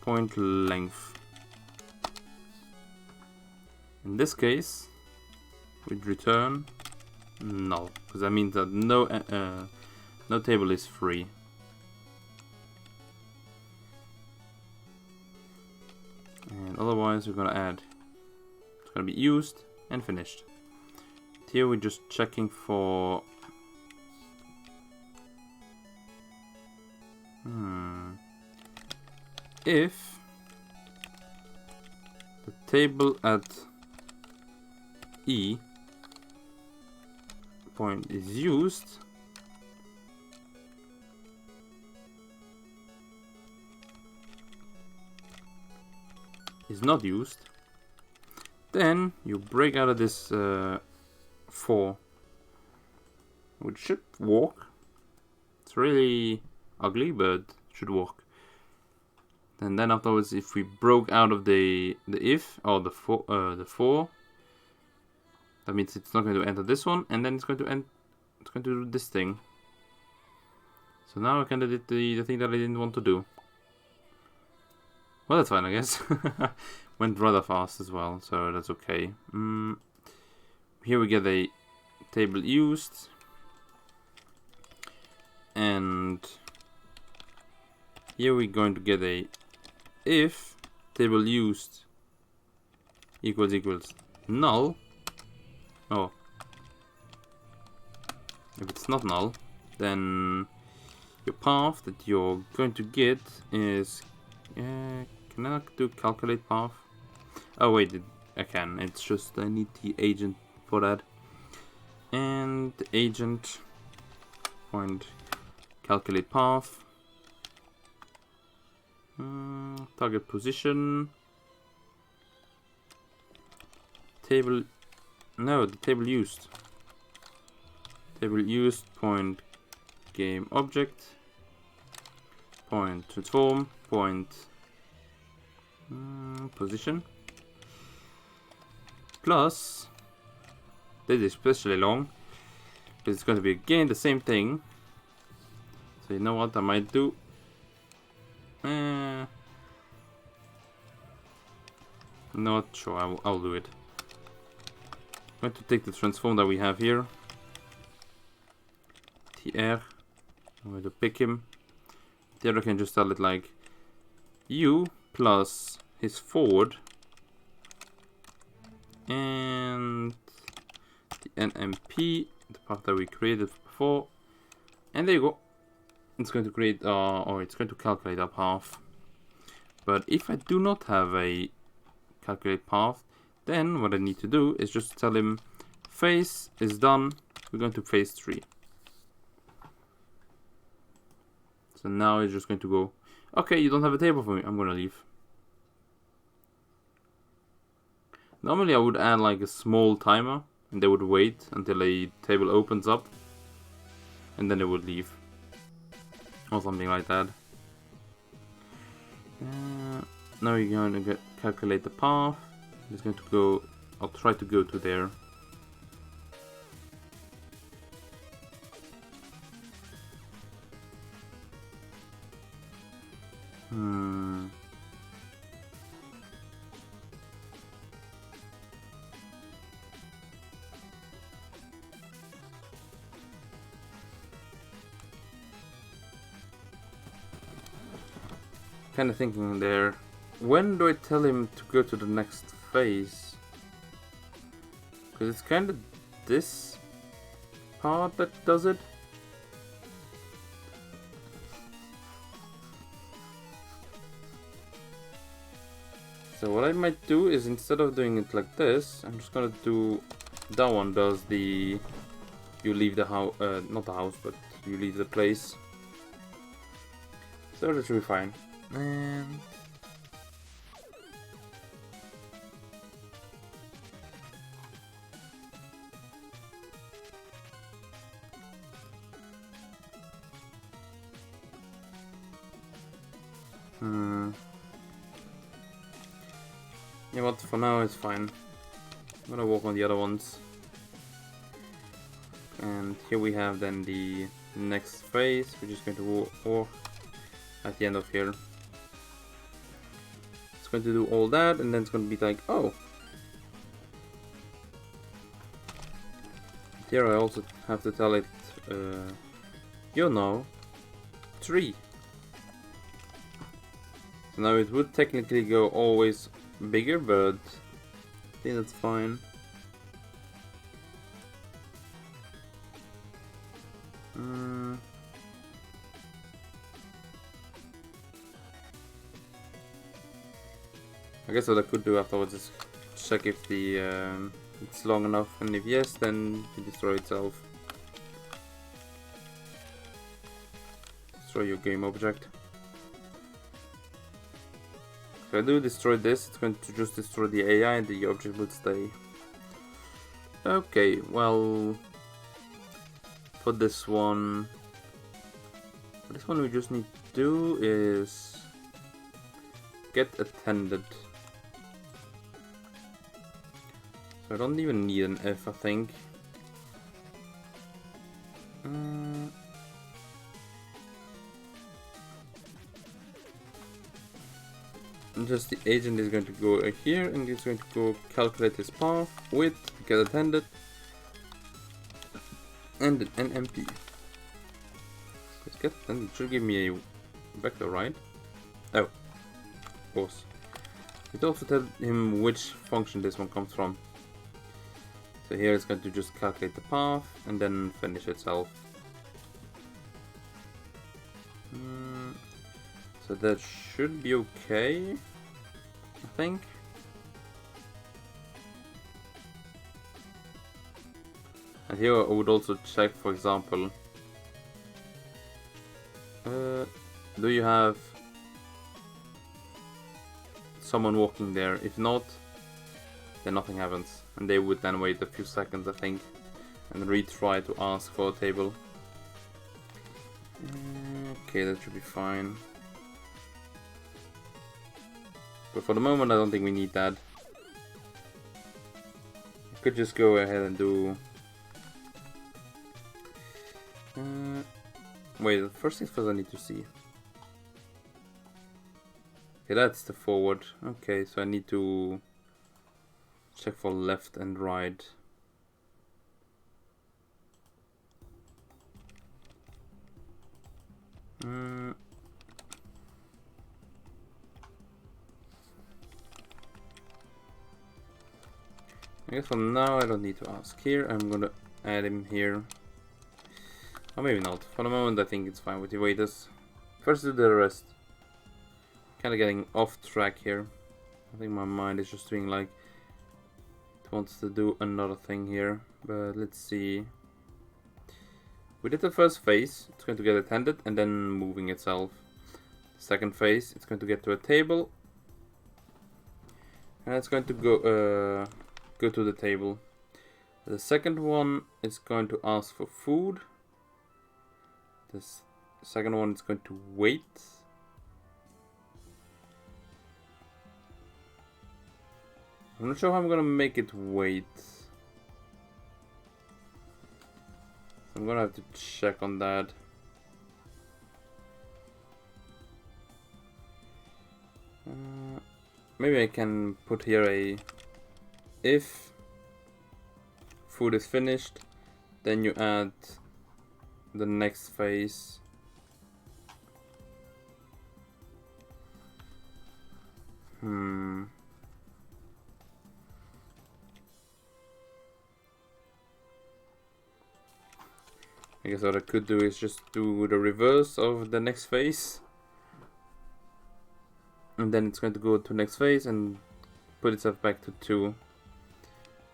point length. In this case, we'd return null, because that means that no table is free. And otherwise, we're gonna add. It's gonna be used and finished. Here we're just checking for. If the table at e point is used, is not used, then you break out of this 4, which should work. It's really ugly, but should work. And then afterwards, if we broke out of the if or the 4, that means it's not going to enter this one, and then it's going to do this thing. So now I kinda did the thing that I didn't want to do. Well, that's fine, I guess. Went rather fast as well, so that's okay. Here we get a table used. And here we're going to get a if table used equals null. Oh. If it's not null, then your path that you're going to get is... can I do calculate path? Oh wait, I can. It's just I need the agent for that. And the agent point calculate path. Target position. Table... No, the table used. Table used point game object point transform point position plus this is especially long because it's going to be again the same thing. So you know what I might do? Not sure. I'll do it. I'm going to take the transform that we have here. TR. I'm going to pick him. There I can just tell it like U plus his forward and the NMP, the path that we created before, and there you go. It's going to create or it's going to calculate our path. But if I do not have a calculate path, then what I need to do is just tell him phase is done. We're going to phase 3. So now it's just going to go, okay, you don't have a table for me, I'm gonna leave. Normally I would add like a small timer and they would wait until a table opens up and then they would leave. Or something like that. Now you're going to calculate the path. It's going to go, I'll try to go to there. Kind of thinking there, when do I tell him to go to the next phase? Because it's kind of this part that does it. So what I might do is instead of doing it like this, I'm just gonna do that one does the you leave the house, not the house, but you leave the place. So that should be fine. And yeah, but for now it's fine. I'm gonna work on the other ones. And here we have then the next phase, which is going to work at the end of here. It's going to do all that, and then it's going to be like, oh. Here I also have to tell it, you know, 3. So now it would technically go always bigger, but I think that's fine. I guess what I could do afterwards is check if the it's long enough, and if yes, then it destroy itself. Destroy your game object. If I do destroy this, it's going to just destroy the AI and the object would stay. Okay, well, for this one we just need to do is get attended. So I don't even need an F, I think. just the agent is going to go here and it's going to go calculate his path with get attended and an NMP. Let's get and it should give me a vector, right? Oh, of course. It also tells him which function this one comes from. So here it's going to just calculate the path and then finish itself. So that should be okay, I think. And here I would also check, for example, do you have someone walking there? If not, then nothing happens. And they would then wait a few seconds, I think, and retry to ask for a table. Okay, that should be fine. But for the moment, I don't think we need that. I could just go ahead and do... wait, first things first I need to see. Okay, that's the forward. Okay, so I need to check for left and right. I guess for now I don't need to ask here. I'm gonna add him here. Or maybe not. For the moment I think it's fine with the waiters. First do the rest. Kinda getting off track here. I think my mind is just doing like it wants to do another thing here. But let's see. We did the first phase, it's going to get attended and then moving itself. Second phase, it's going to get to a table. And it's going to go to the table. The second one is going to ask for food. This second one is going to wait. I'm not sure how I'm gonna make it wait. I'm gonna have to check on that. Maybe I can put here a if food is finished, then you add the next phase. I guess what I could do is just do the reverse of the next phase. And then it's going to go to next phase and put itself back to 2.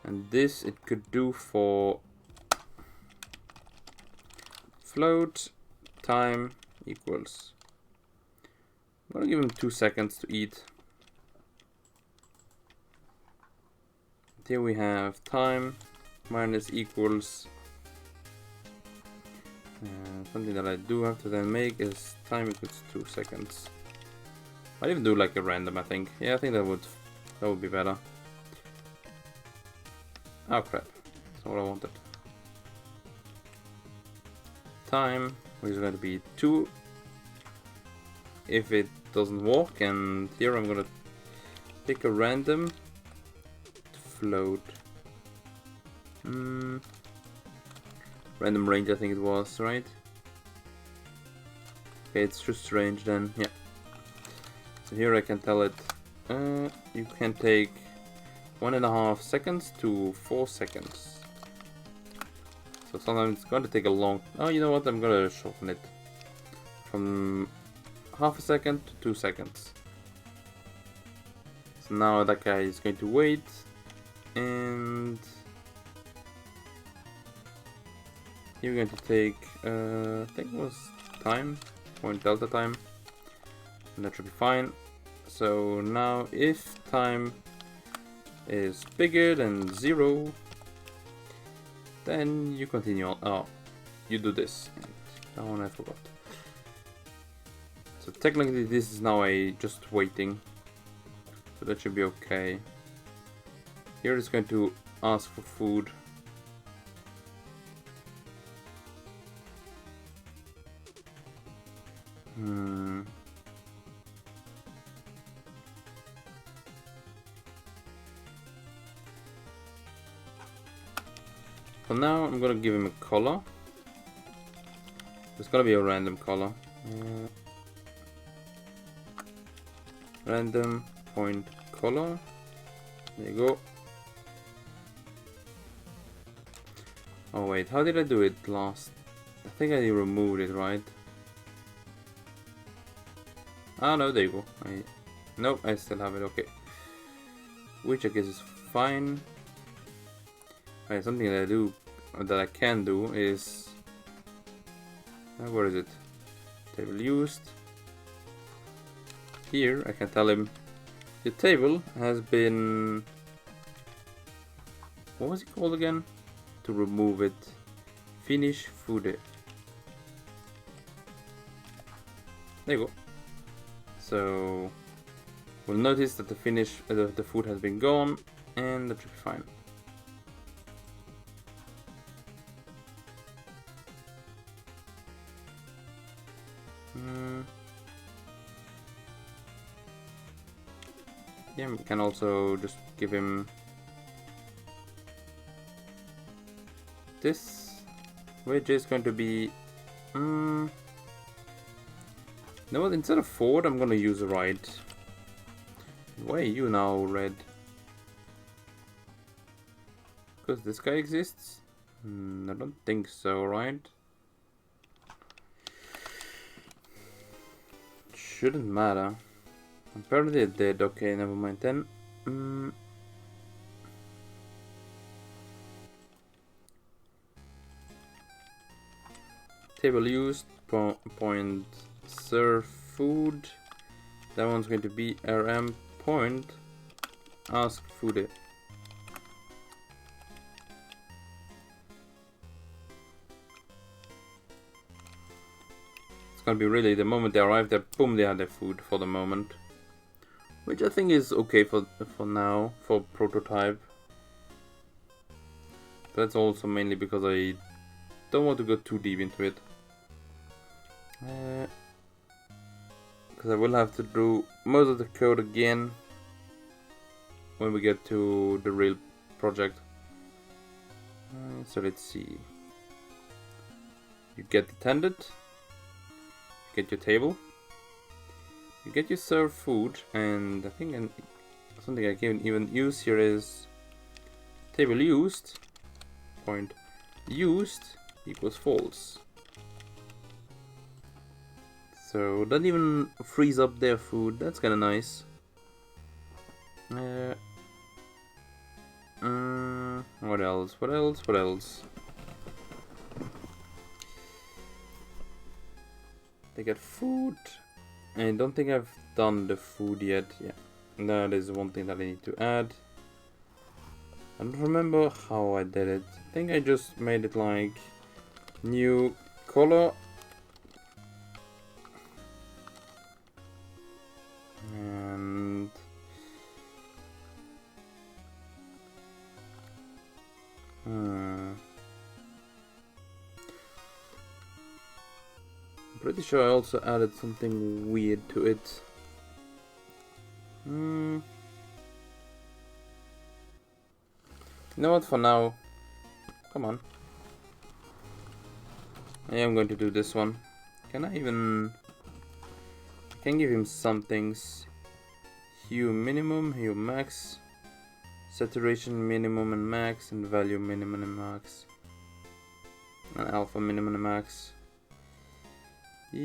And this it could do for float time equals. I'm gonna give him 2 seconds to eat. Here we have time minus equals. Something that I do have to then make is time equals 2 seconds. I'd even do like a random, I think. Yeah, I think that would be better. Oh crap, that's not what I wanted. Time, which is going to be 2 if it doesn't walk, and here I'm gonna pick a random float. Random range, I think it was, right? Okay, it's just range then, yeah. So here I can tell it, you can take 1.5 seconds to 4 seconds. So sometimes it's going to take a long... Oh, you know what? I'm going to shorten it. From half a second to 2 seconds. So now that guy is going to wait. And... you're going to take, I think it was time, point delta time. And that should be fine. So now if time is bigger than 0, then you continue on. Oh, you do this. That one I forgot. So technically this is now a just waiting. So that should be okay. Here it's going to ask for food. For now, I'm gonna give him a color. It's gonna be a random color. Random point color. There you go. Oh wait, how did I do it last? I think I removed it, right? Ah no, there you go. Nope, I still have it, okay. Which I guess is fine. Okay, something that I can do is... where is it? Table used. Here I can tell him the table has been... what was it called again? To remove it. Finish food. There you go. So we'll notice that the food has been gone, and that should be fine. Yeah, we can also just give him this, which is going to be no, instead of forward I'm gonna use right. Why are you now red? Because this guy exists? I don't think so, right? Shouldn't matter. Apparently it did. Okay, never mind then. Table used, point serve food. That one's going to be rm point ask food. It's gonna be really the moment they arrive there, boom, they have their food for the moment. Which I think is okay for now, for prototype. But that's also mainly because I don't want to go too deep into it. Because I will have to do most of the code again when we get to the real project. So let's see. You get attended, you get your table, you get your serve food, and I think something I can even use here is table used, point used equals false. So that even frees up their food. That's kind of nice. What else? What else? What else? They get food. I don't think I've done the food yet. Yeah, that is one thing that I need to add. I don't remember how I did it. I think I just made it like new color. And I'm pretty sure I also added something weird to it. You know what, for now, come on. I am going to do this one. Can I even... I can give him some things. Hue minimum, hue max, saturation minimum and max, and value minimum and max. And alpha minimum and max. I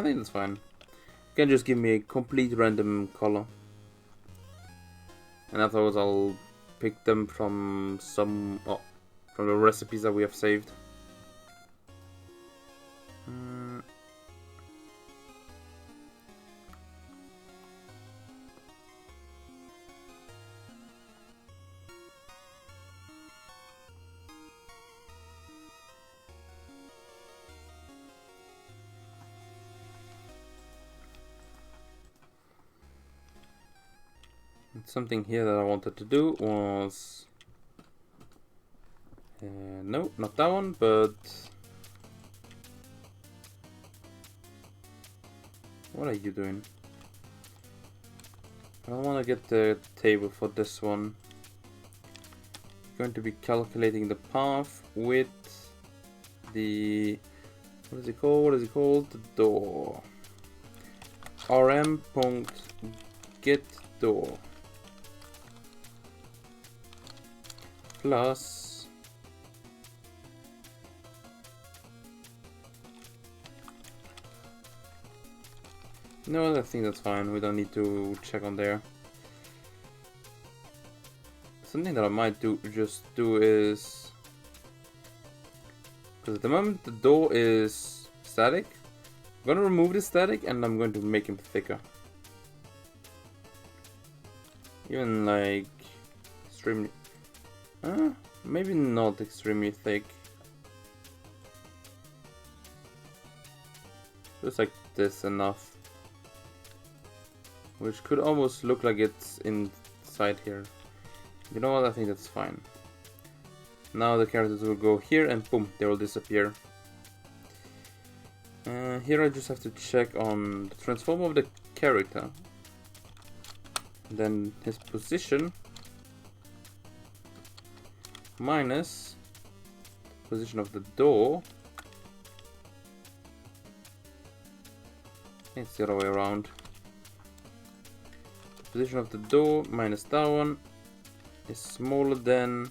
think that's fine. You can just give me a complete random color. And afterwards I'll pick them from from the recipes that we have saved. Something here that I wanted to do was no, not that one, but what are you doing? I want to get the table for this one. going to be calculating the path with the, what is it called? The door. rm.getDoor plus no, I think that's fine. We don't need to check on there. Something that I might do is, because at the moment the door is static, I'm gonna remove the static and I'm going to make him thicker. Even like extremely, maybe not extremely thick. Just like this enough. Which could almost look like it's inside here. You know what, I think that's fine. Now the characters will go here and boom, they will disappear. Here I just have to check on the transform of the character. Then his position minus position of the door. It's the other way around. The position of the door minus that one is smaller than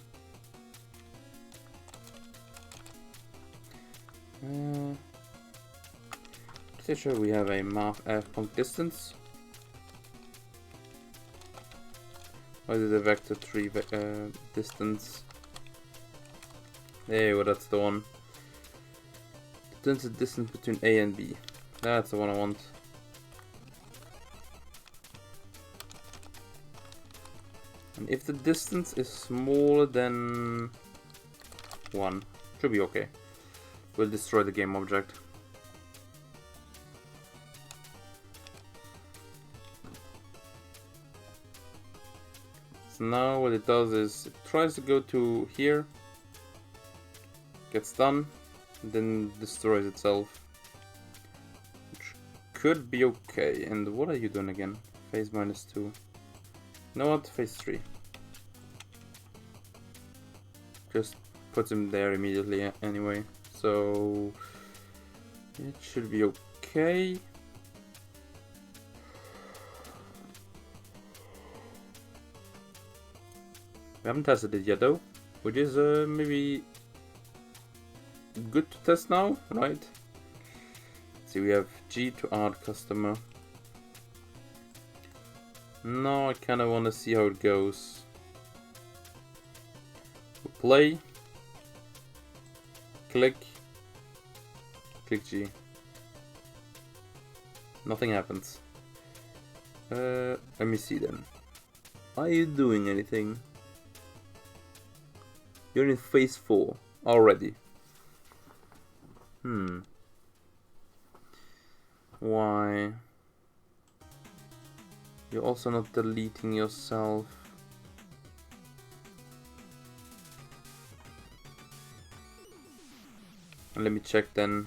pretty sure we have a math point distance. Or is it a vector 3 distance? There you go, that's the one. Determines the distance between A and B. That's the one I want. And if the distance is smaller than 1, should be okay. We'll destroy the game object. So now what it does is it tries to go to here, gets done, and then destroys itself. Which could be okay. And what are you doing again? Phase -2. You know what? Phase 3. Just puts him there immediately anyway. So it should be okay. We haven't tested it yet though, which is maybe good to test now, right? See, we have G to add customer. Now I kind of want to see how it goes. Play, click G. Nothing happens. Let me see then. Are you doing anything? You're in phase 4 already. Why? You're also not deleting yourself. And let me check then.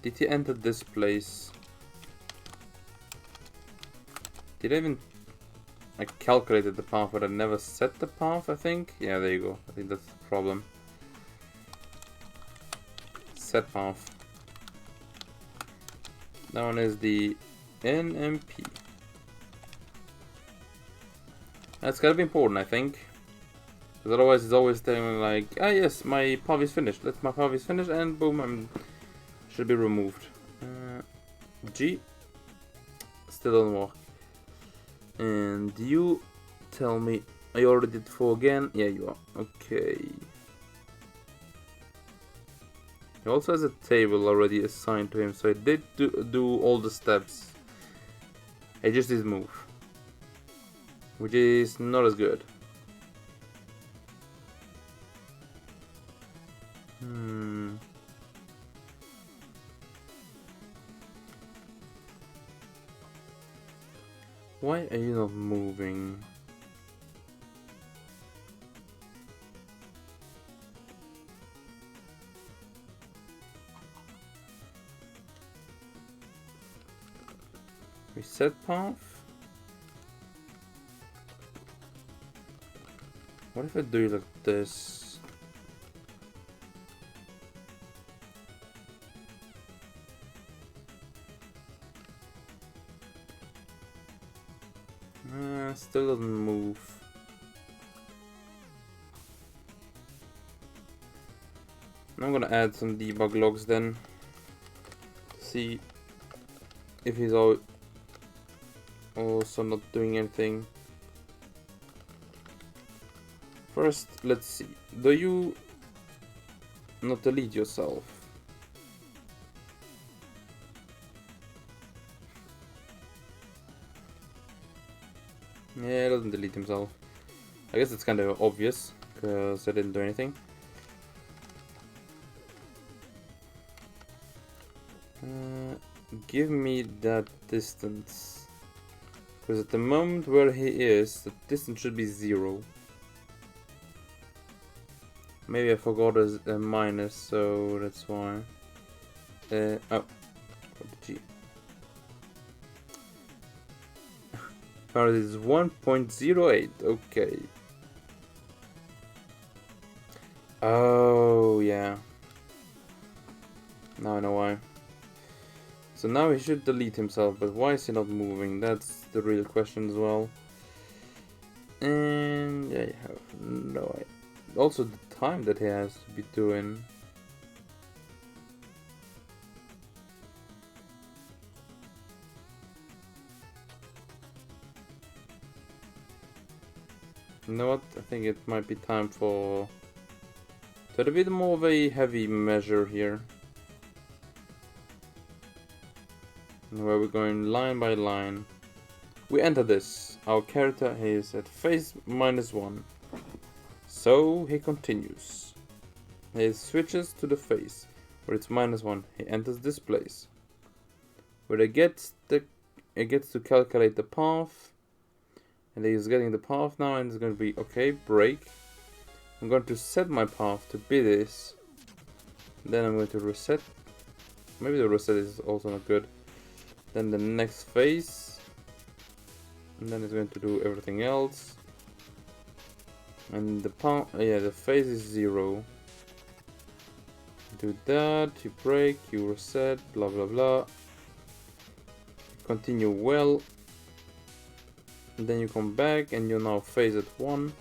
Did he enter this place? Did I even... I calculated the path, but I never set the path, I think. Yeah, there you go. I think that's the problem. Set path. That one is the NMP. That's gotta be important, I think. Because otherwise it's always telling me like, ah yes, my path is finished. Let my path is finished and boom, I'm should be removed. G. Still don't work. And you tell me, I already did 4 again. Yeah, you are. Okay. He also has a table already assigned to him, so I did do all the steps. I just did move, which is not as good. Why are you not moving? Reset path. What if I do it like this? Still doesn't move. I'm gonna add some debug logs then. See if he's also not doing anything. First, let's see. Do you not delete yourself? Yeah, he doesn't delete himself. I guess it's kind of obvious, because I didn't do anything. Give me that distance. Because at the moment where he is, the distance should be 0. Maybe I forgot a minus, so that's why. Oh, got the G. Apparently this is 1.08, okay. Oh, yeah. Now I know why. So now he should delete himself, but why is he not moving? That's the real question as well. And yeah, I have no idea. Also the time that he has to be doing. You know what? I think it might be time for a bit more of a heavy measure here. Where we're going line by line. We enter this. Our character is at phase -1. So he continues. He switches to the phase where it's -1. He enters this place. Where it gets to calculate the path. And he's getting the path now, and it's going to be okay, break. I'm going to set my path to be this. Then I'm going to reset. Maybe the reset is also not good. Then the next phase, and then it's going to do everything else. And the the phase is 0. Do that, you break, you reset, blah blah blah. Continue well, and then you come back, and you're now phase at 1.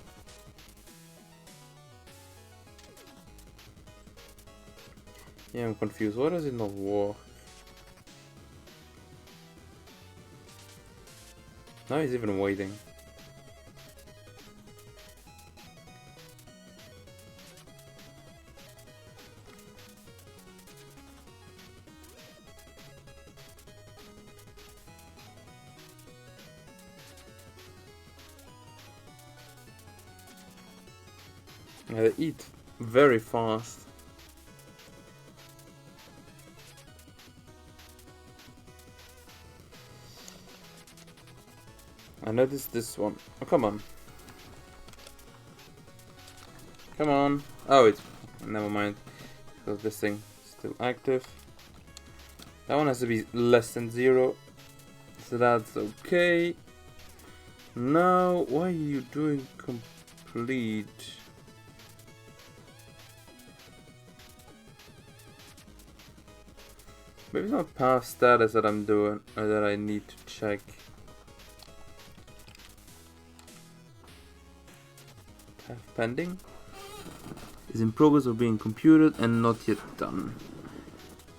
Yeah, I'm confused. Why does it not work? Now he's even waiting. Yeah, they eat very fast. I noticed this one. Oh, come on. Come on. Oh, it's... Never mind. Because this thing is still active. That one has to be less than 0. So that's okay. Now, why are you doing complete? Maybe it's not path status that I'm doing, or that I need to check. Path pending is in progress of being computed and not yet done.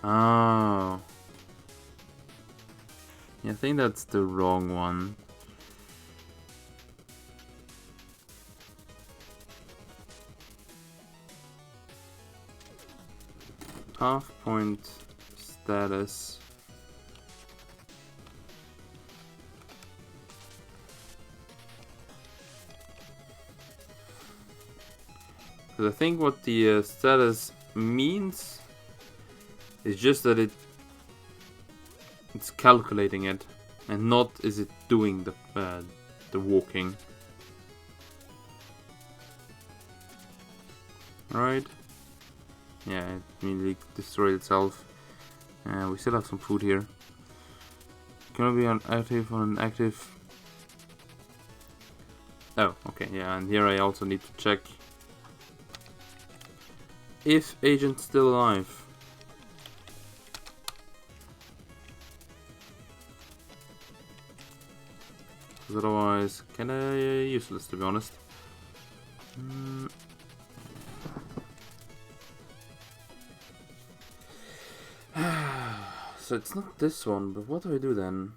Oh. Yeah, I think that's the wrong one. Path point status. Because I think what the status means is just that it's calculating it, and not is it doing the walking. Right? Yeah, it immediately destroyed itself. We still have some food here. Can I be on active on an active? Oh, okay, yeah, and here I also need to check if agent's still alive. Because otherwise, kinda useless to be honest. So it's not this one, but what do I do then?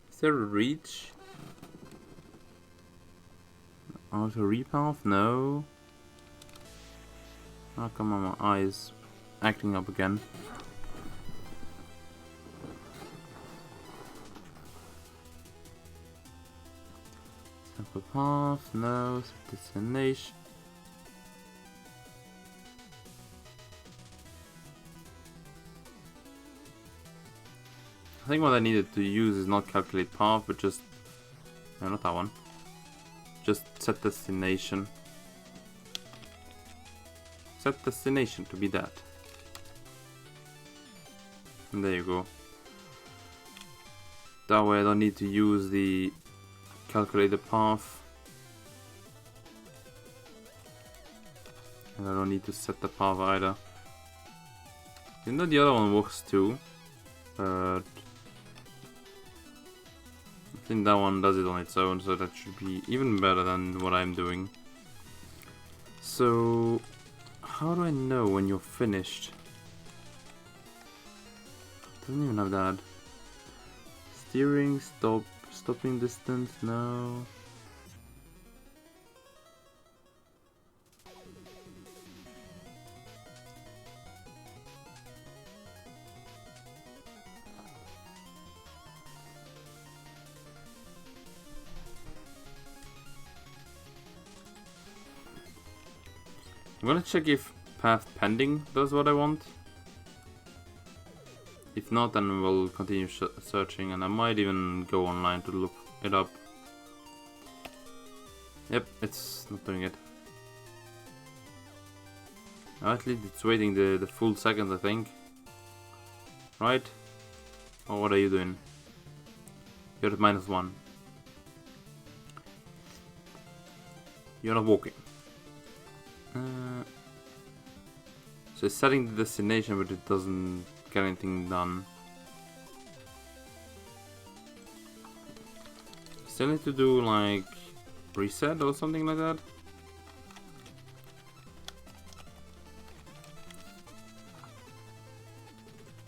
Is there a reach? Auto repath? No. Oh, come on, my eyes acting up again. Sample path? No. Set destination. I think what I needed to use is not calculate path, but just... No, not that one. Just set destination. Set destination to be that. And there you go. That way I don't need to use the calculated path. And I don't need to set the path either. Even though the other one works too. But I think that one does it on its own, so that should be even better than what I'm doing. So, how do I know when you're finished? Doesn't even have that. Steering, stop, stopping distance, no. I'm gonna check if path pending does what I want. If not, then we'll continue searching, and I might even go online to look it up. Yep, it's not doing it. At least it's waiting the full second, I think. Right? Or what are you doing? You're at -1. You're not walking. So it's setting the destination, but it doesn't get anything done. Still need to do like reset or something like that.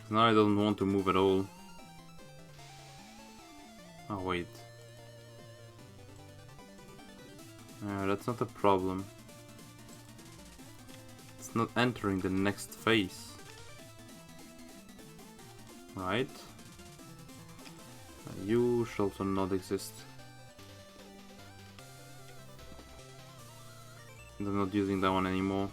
Now I don't want to move at all. Oh wait. That's not a problem. It's not entering the next phase. Right? You shall also not exist. I'm not using that one anymore.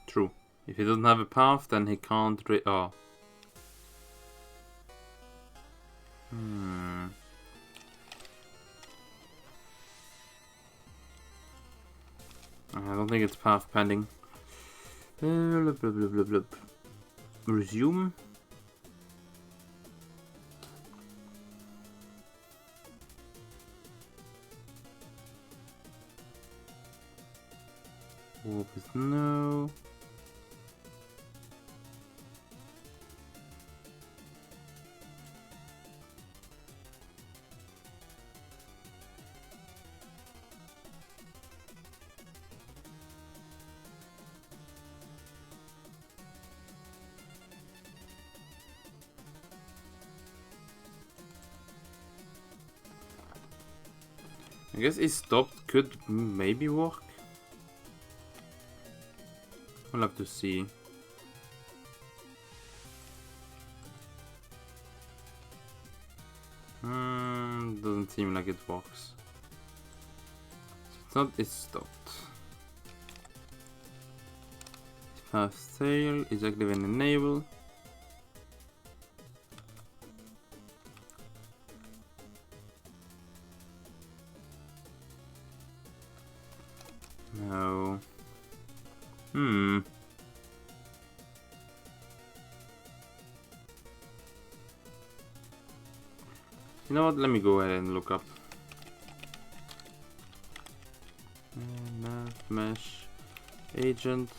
True. If he doesn't have a path, then he can't oh. I don't think it's path pending. Resume. Warp is no. I guess it stopped could maybe work. We'll have to see. Doesn't seem like it works. It's not, it stopped. Path sail is active and enable. Hmm. You know what? Let me go ahead and look up. Nav mesh agent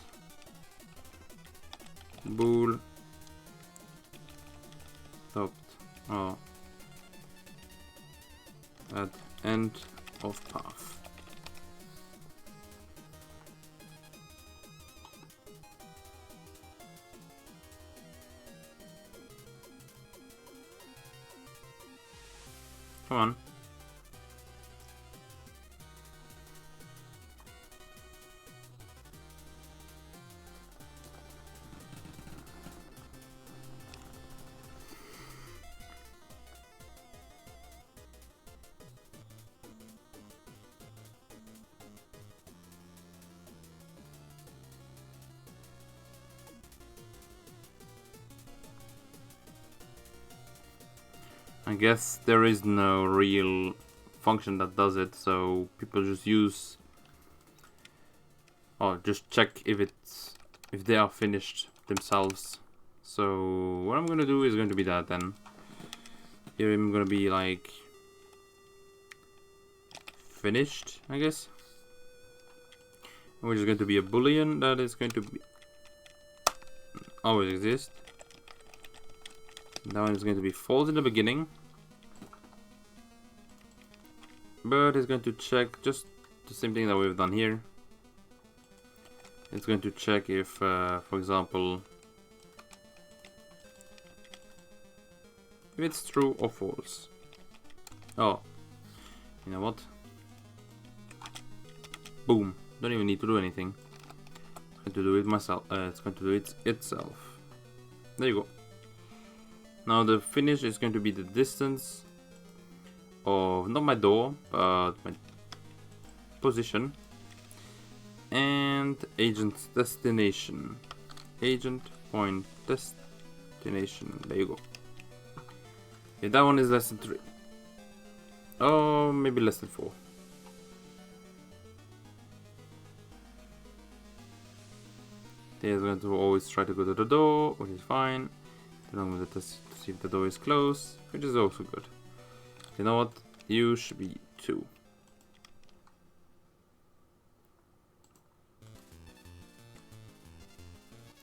bool stopped. Oh. At end of path. Come on. I guess there is no real function that does it, so people just use or just check if they are finished themselves. So what I'm gonna do is going to be that then. Here I'm gonna be like finished, I guess. Which is going to be a boolean that is going to be always exist. That one is going to be false in the beginning. But it's going to check just the same thing that we've done here. It's going to check if, for example, if it's true or false. Oh, you know what? Boom. Don't even need to do anything. It's going to do it myself. It's going to do it itself. There you go. Now the finish is going to be the distance of not my door, but my position, and agent's destination. Agent point destination. There you go. Okay, that one is less than 3. Oh, maybe less than 4. They're going to always try to go to the door, which is fine. Then I'm going to test to see if the door is closed, which is also good. You know what? You should be 2.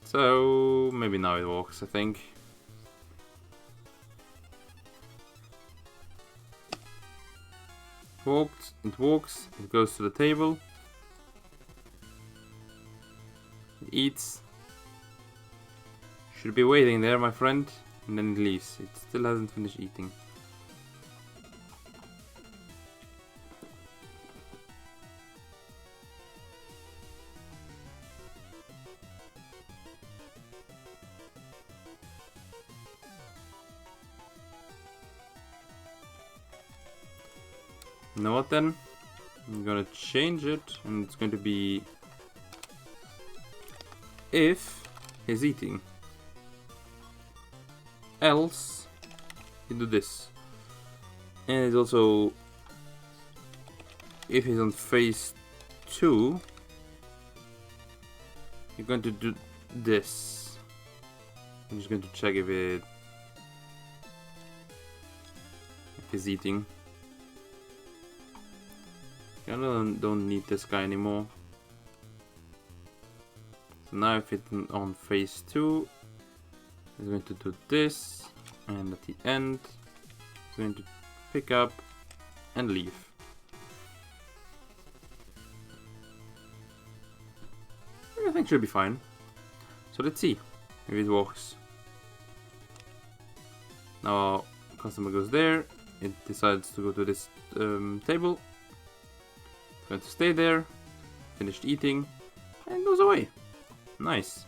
So maybe now it works, I think. It walks, it goes to the table. It eats. Should be waiting there, my friend. And then it leaves. It still hasn't finished eating. You know what then? I'm gonna change it, and it's going to be if he's eating. Else you do this. And it's also if he's on phase 2, you're going to do this. I'm just going to check if he's eating. I don't need this guy anymore. So now if it's on phase 2, it's going to do this, and at the end it's going to pick up and leave. Everything should be fine. So let's see if it works. Now customer goes there, it decides to go to this table. It's going to stay there, finished eating, and goes away. Nice.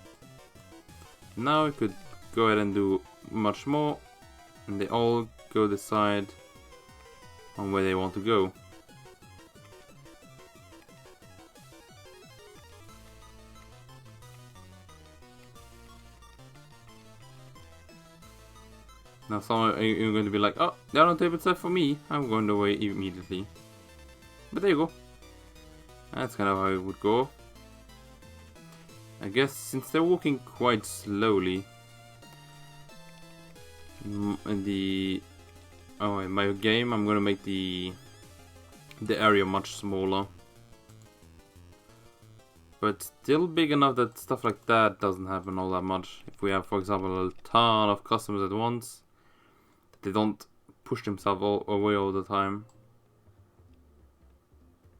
Now we could go ahead and do much more, and they all go decide on where they want to go. Now some are you're going to be like, oh, they're on table set for me, I'm going away immediately. But there you go. That's kind of how it would go. I guess since they're walking quite slowly in my game, I'm gonna make the area much smaller, but still big enough that stuff like that doesn't happen all that much. If we have, for example, a ton of customers at once, they don't push themselves away all the time.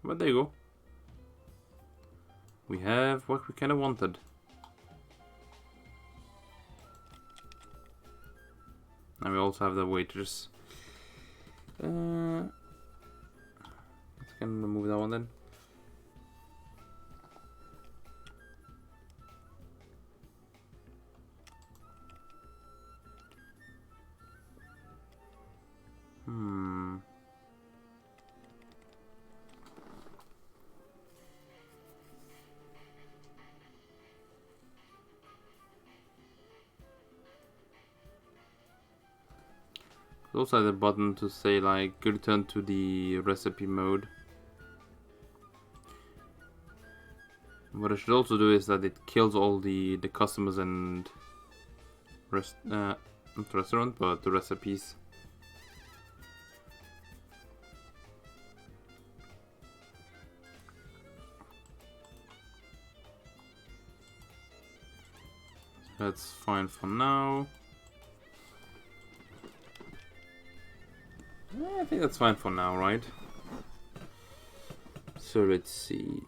But there you go. We have what we kind of wanted. And we also have the waiters. Let's kind of move that one then. Also has a button to say like return to the recipe mode. What I should also do is that it kills all the customers and not the restaurant, but the recipes. That's fine for now. I think that's fine for now, right? So let's see.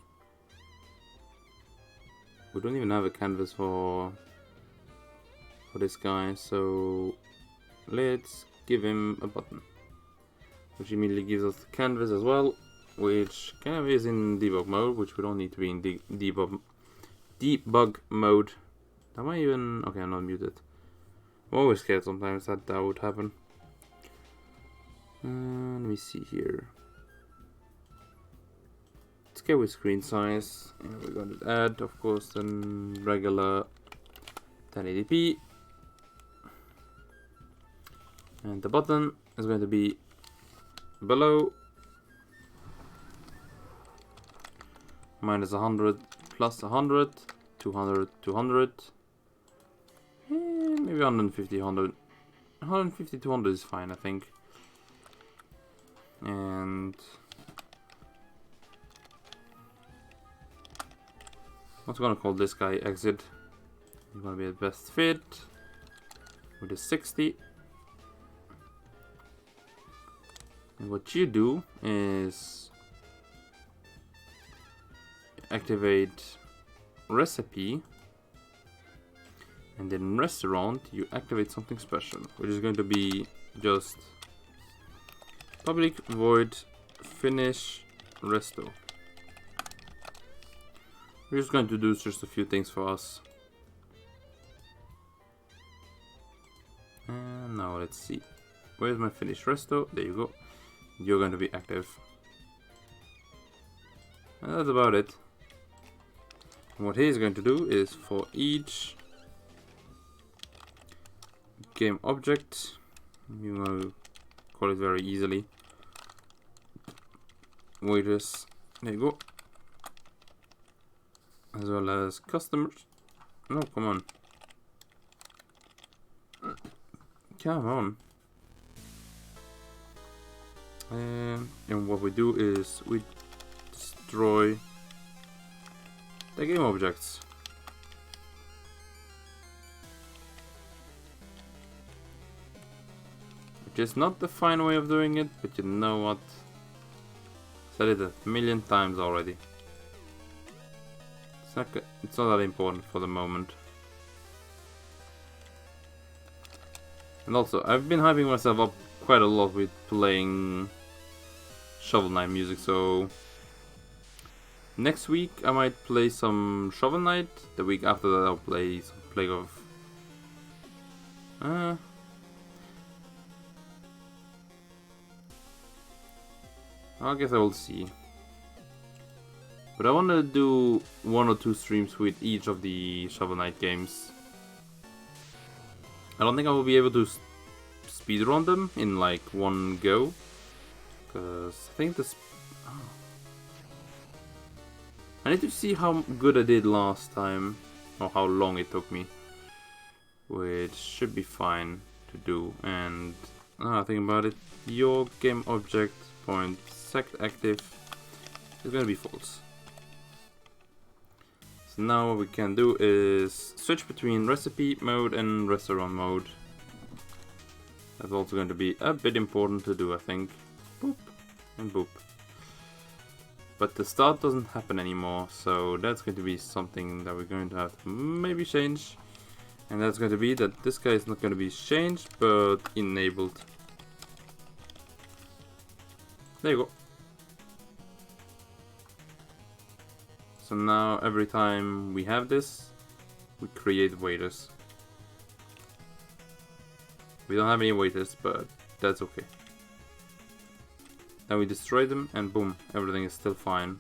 We don't even have a canvas for this guy, so let's give him a button, which immediately gives us the canvas as well, which kind of is in debug mode, which we don't need to be in debug mode. Am I even... okay, I'm not muted. I'm always scared sometimes that would happen. Let me see here. Let's go with screen size, and we're going to add, of course, then regular 1080p, and the button is going to be below minus 100 plus 100, 200, 200, and maybe 150, 100, 150, 200 is fine, I think. And I'm gonna call this guy exit. He's gonna be the best fit with a 60. And what you do is activate recipe, and then restaurant you activate something special, which is going to be just public void finish resto. We're just going to do just a few things for us. And now let's see. Where's my finish resto? There you go. You're going to be active. And that's about it. And what he's going to do is for each game object, you will call it very easily waiters, there you go, as well as customers. No, come on. Come on. And what we do is we destroy the game objects. Which is not the fine way of doing it, but you know what? Said it a million times already. It's not that important for the moment. And also, I've been hyping myself up quite a lot with playing Shovel Knight music, so next week I might play some Shovel Knight. The week after that I'll play some Plague of... I guess I will see. But I want to do 1 or 2 streams with each of the Shovel Knight games. I don't think I will be able to speedrun them in like one go. Because I think this... I need to see how good I did last time. or how long it took me, which should be fine to do. And now thinking about it, your game object point sect active is gonna be false. So now what we can do is switch between recipe mode and restaurant mode. That's also going to be a bit important to do, I think. Boop and boop. But the start doesn't happen anymore, so that's going to be something that we're going to have to maybe change. And that's going to be that this guy is not going to be changed, but enabled. There you go. So now every time we have this, we create waiters. We don't have any waiters, but that's okay. Then we destroy them and boom, everything is still fine.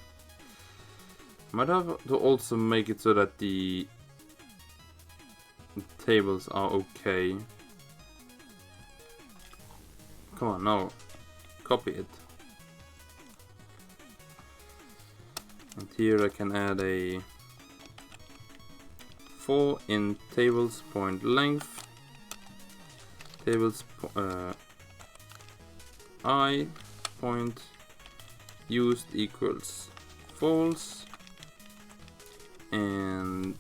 Might have to also make it so that the tables are okay. Come on, now copy it. And here I can add a 4 in tables point length. Tables I point used equals false, and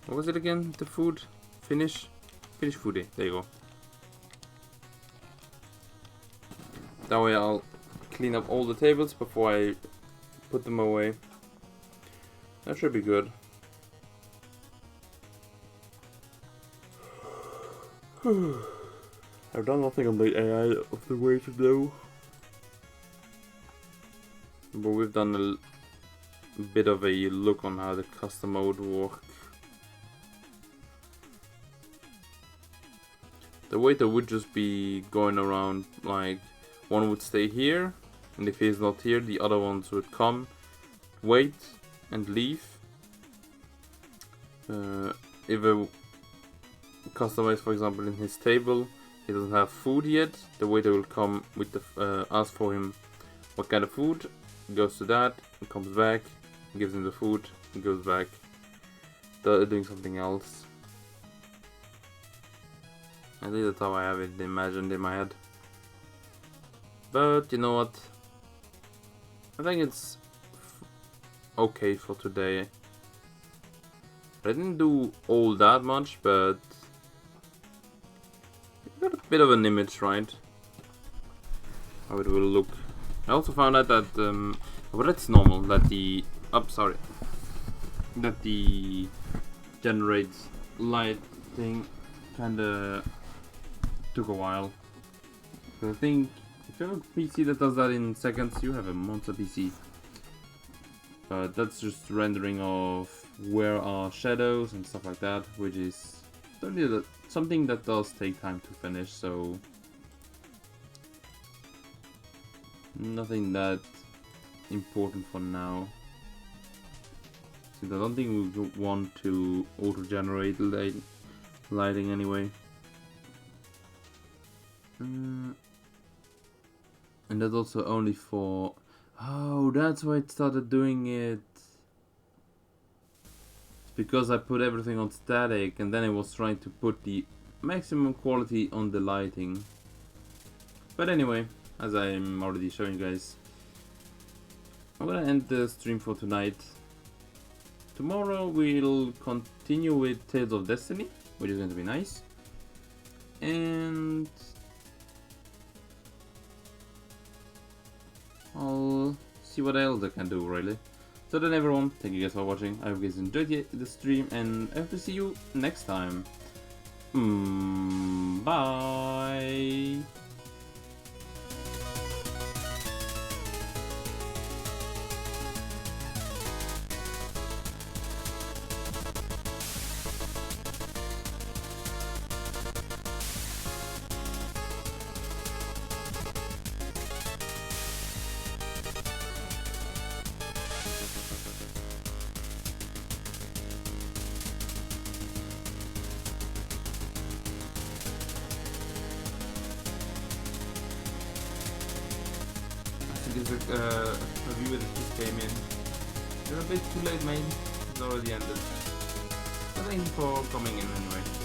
what was it again? The food finish foodie. There you go. That way I'll clean up all the tables before I put them away. That should be good. I've done nothing on the AI of the way to do, but we've done a bit of a look on how the custom mode works. The waiter would just be going around, like one would stay here, and if he's not here, the other ones would come, wait, and leave. If a customer is, for example, in his table, he doesn't have food yet, the waiter will come with the ask for him what kind of food, goes to that, comes back, gives him the food, goes back, doing something else. I think that's how I have it imagined in my head. But you know what? I think it's okay for today. I didn't do all that much, but got a bit of an image, right? How it will look. I also found out that, well, that's normal, that the, that the generate light thing kinda took a while. So I think if you have a PC that does that in seconds, you have a monster PC. But that's just rendering of where are shadows and stuff like that, which is something that does take time to finish, so nothing that important for now. Since I don't think we want to auto-generate lighting anyway. And that's also only for... Oh, that's why it started doing it. It's because I put everything on static and then it was trying to put the maximum quality on the lighting. But anyway, as I'm already showing you guys, I'm gonna end the stream for tonight. Tomorrow we'll continue with Tales of Destiny, which is going to be nice. And I'll see what else I can do, really. So then everyone, thank you guys for watching. I hope you guys enjoyed the stream, and I hope to see you next time. Bye! There's a reviewer that just came bit too late, mate. It's already ended. But thank you for coming in anyway.